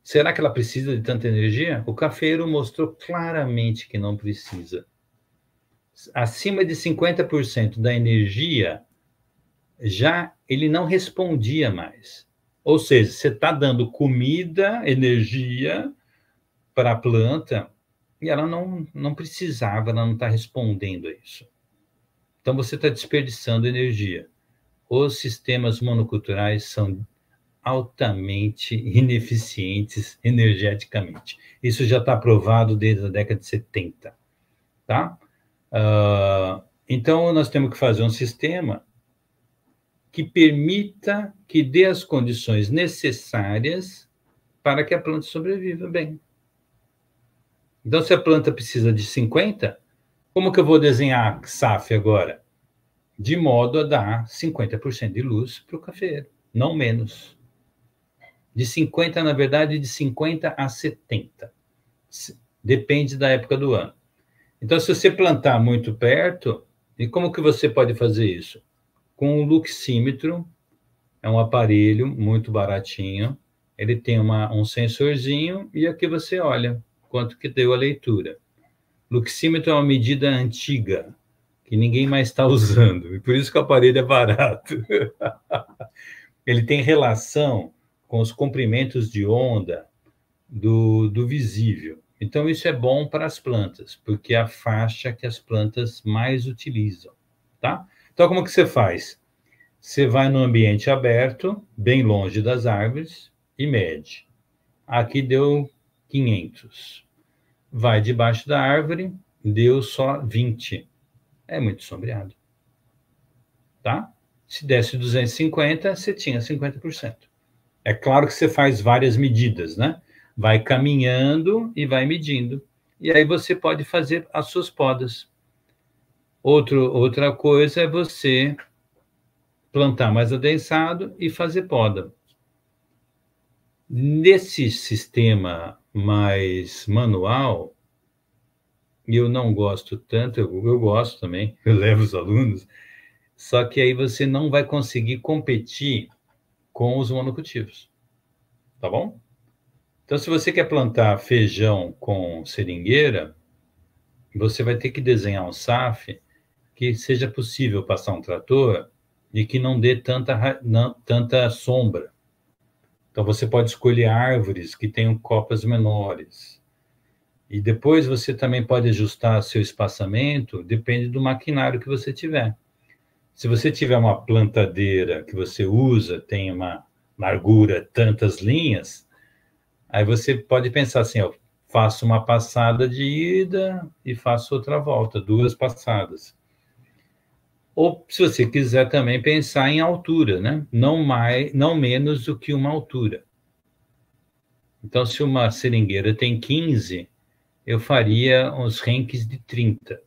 Será que ela precisa de tanta energia? O cafeiro mostrou claramente que não precisa. Acima de 50% da energia, já ele não respondia mais. Ou seja, você está dando comida, energia para a planta e ela não precisava, ela não está respondendo a isso. Então, você está desperdiçando energia. Os sistemas monoculturais são altamente ineficientes energeticamente. Isso já está provado desde a década de 70, tá? Então, nós temos que fazer um sistema que permita, que dê as condições necessárias para que a planta sobreviva bem. Então, se a planta precisa de 50, como que eu vou desenhar a SAF agora? De modo a dar 50% de luz para o cafeiro, não menos. De 50, na verdade, de 50 a 70. Depende da época do ano. Então, se você plantar muito perto, e como que você pode fazer isso? Com um luxímetro É um aparelho muito baratinho, ele tem um sensorzinho e aqui você olha quanto que deu a leitura. Luxímetro é uma medida antiga, que ninguém mais está usando, e por isso que o aparelho é barato. Ele tem relação com os comprimentos de onda do visível. Então, isso é bom para as plantas, porque é a faixa que as plantas mais utilizam, tá? Então, como que você faz? Você vai no ambiente aberto, bem longe das árvores, e mede. Aqui deu 500. Vai debaixo da árvore, deu só 20. É muito sombreado, tá? Se desse 250, você tinha 50%. É claro que você faz várias medidas, né? Vai caminhando e vai medindo. E aí você pode fazer as suas podas. Outra coisa é você plantar mais adensado e fazer poda. Nesse sistema mais manual, eu não gosto tanto, eu gosto também, eu levo os alunos, só que aí você não vai conseguir competir com os monocultivos, tá bom? Então, se você quer plantar feijão com seringueira, você vai ter que desenhar um SAF que seja possível passar um trator e que não dê tanta sombra. Então, você pode escolher árvores que tenham copas menores. E depois você também pode ajustar seu espaçamento, depende do maquinário que você tiver. Se você tiver uma plantadeira que você usa, tem uma largura, tantas linhas, aí você pode pensar assim, ó, faço uma passada de ida e faço outra volta, 2 passadas. Ou, se você quiser também pensar em altura, né? Não menos do que uma altura. Então, se uma seringueira tem 15, eu faria uns renques de 30.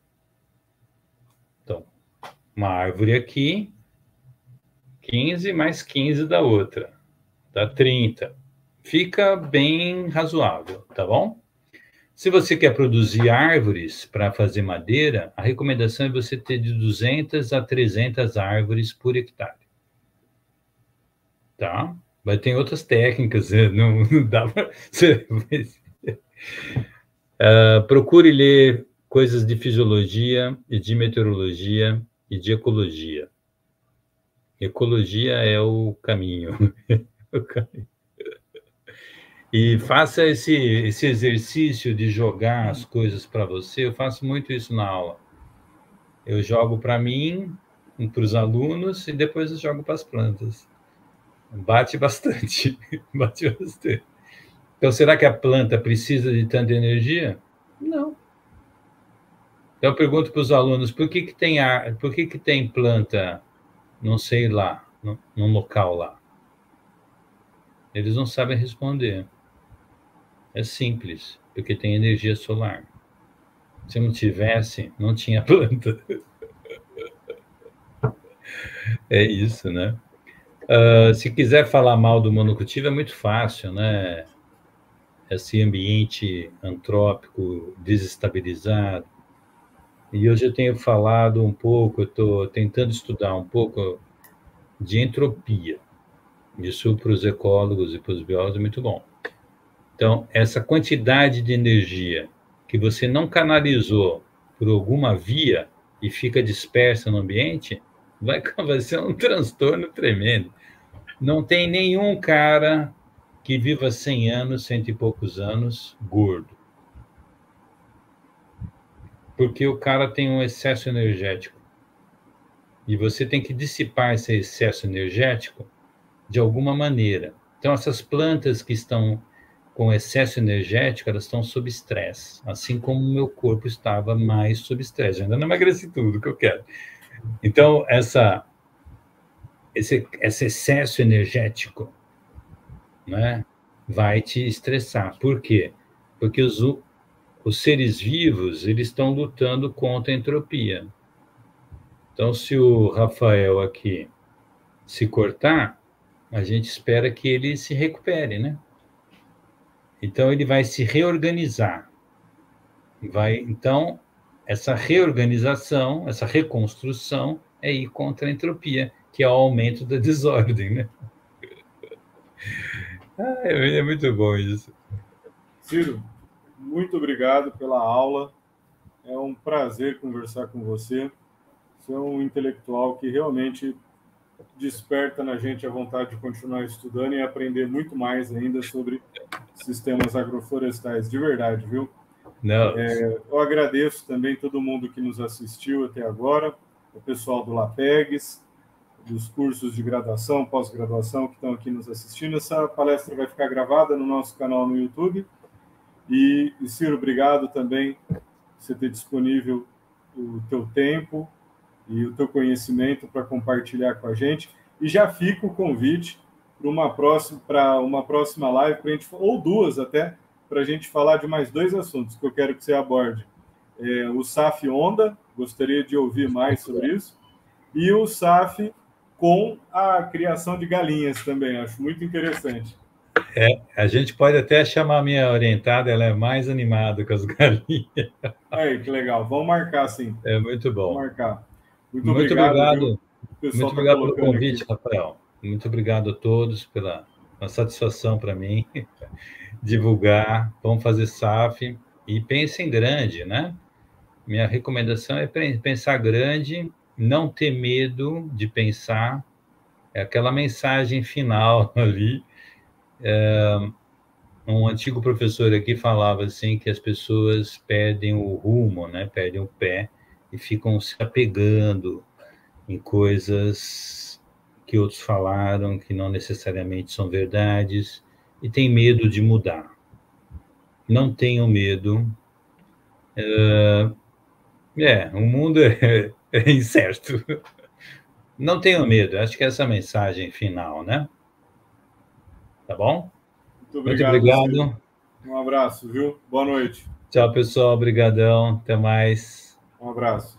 Então, uma árvore aqui, 15 mais 15 da outra, dá 30. Fica bem razoável, tá bom? Se você quer produzir árvores para fazer madeira, a recomendação é você ter de 200 a 300 árvores por hectare. Tá? Mas tem outras técnicas, não dá para... procure ler coisas de fisiologia e de meteorologia e de ecologia. Ecologia é o caminho. E faça esse exercício de jogar as coisas para você. Eu faço muito isso na aula. Eu jogo para mim, para os alunos, e depois eu jogo para as plantas. Bate bastante. Bate bastante. Então, será que a planta precisa de tanta energia? Não. Então, eu pergunto para os alunos, por que tem planta, não sei lá, num local lá? Eles não sabem responder. É simples, porque tem energia solar. Se não tivesse, não tinha planta. É isso, né? Se quiser falar mal do monocultivo, é muito fácil, né? Esse ambiente antrópico desestabilizado. E hoje eu tenho falado um pouco, eu estou tentando estudar um pouco de entropia. Isso para os ecólogos e para os biólogos é muito bom. Então, essa quantidade de energia que você não canalizou por alguma via e fica dispersa no ambiente, vai ser um transtorno tremendo. Não tem nenhum cara que viva 100 anos, 100 e poucos anos, gordo. Porque o cara tem um excesso energético. E você tem que dissipar esse excesso energético de alguma maneira. Então, essas plantas que estão com excesso energético, elas estão sob estresse, assim como o meu corpo estava mais sob estresse. Eu ainda não emagreci tudo que eu quero. Então, esse excesso energético, né, vai te estressar. Por quê? Porque os seres vivos, eles estão lutando contra a entropia. Então, se o Rafael aqui se cortar, a gente espera que ele se recupere, né? Então, ele vai se reorganizar. Então, essa reorganização, essa reconstrução é ir contra a entropia, que é o aumento da desordem, né? É muito bom isso. Ciro, muito obrigado pela aula. É um prazer conversar com você. Você é um intelectual que realmente desperta na gente a vontade de continuar estudando e aprender muito mais ainda sobre sistemas agroflorestais, de verdade, viu? Não. Eu agradeço também todo mundo que nos assistiu até agora, o pessoal do LAPEGS, dos cursos de graduação, pós-graduação que estão aqui nos assistindo. Essa palestra vai ficar gravada no nosso canal no YouTube. E Ciro, obrigado também por você ter disponível o teu tempo e o teu conhecimento para compartilhar com a gente. E já fica o convite para uma próxima live, pra gente, ou duas até, para a gente falar de mais 2 assuntos que eu quero que você aborde. O SAF Onda, gostaria de ouvir mais sobre isso, e o SAF com a criação de galinhas também, acho muito interessante. A gente pode até chamar a minha orientada, ela é mais animada com as galinhas. Aí, que legal. Vamos marcar, sim. É muito bom. Vamos marcar. Muito obrigado. Viu? O pessoal muito obrigado pelo colocando convite, aqui. Rafael. Muito obrigado a todos pela uma satisfação para mim divulgar. Vamos fazer SAF e pensem grande, né? Minha recomendação é pensar grande, não ter medo de pensar. É aquela mensagem final ali. Um antigo professor aqui falava assim que as pessoas perdem o rumo, né? Perdem o pé e ficam se apegando em coisas que outros falaram que não necessariamente são verdades e tem medo de mudar. Não tenham medo. O mundo é incerto. Não tenham medo. Acho que essa é a mensagem final, né? Tá bom? Muito obrigado. Ciro. Um abraço, viu? Boa noite. Tchau, pessoal. Obrigadão. Até mais. Um abraço.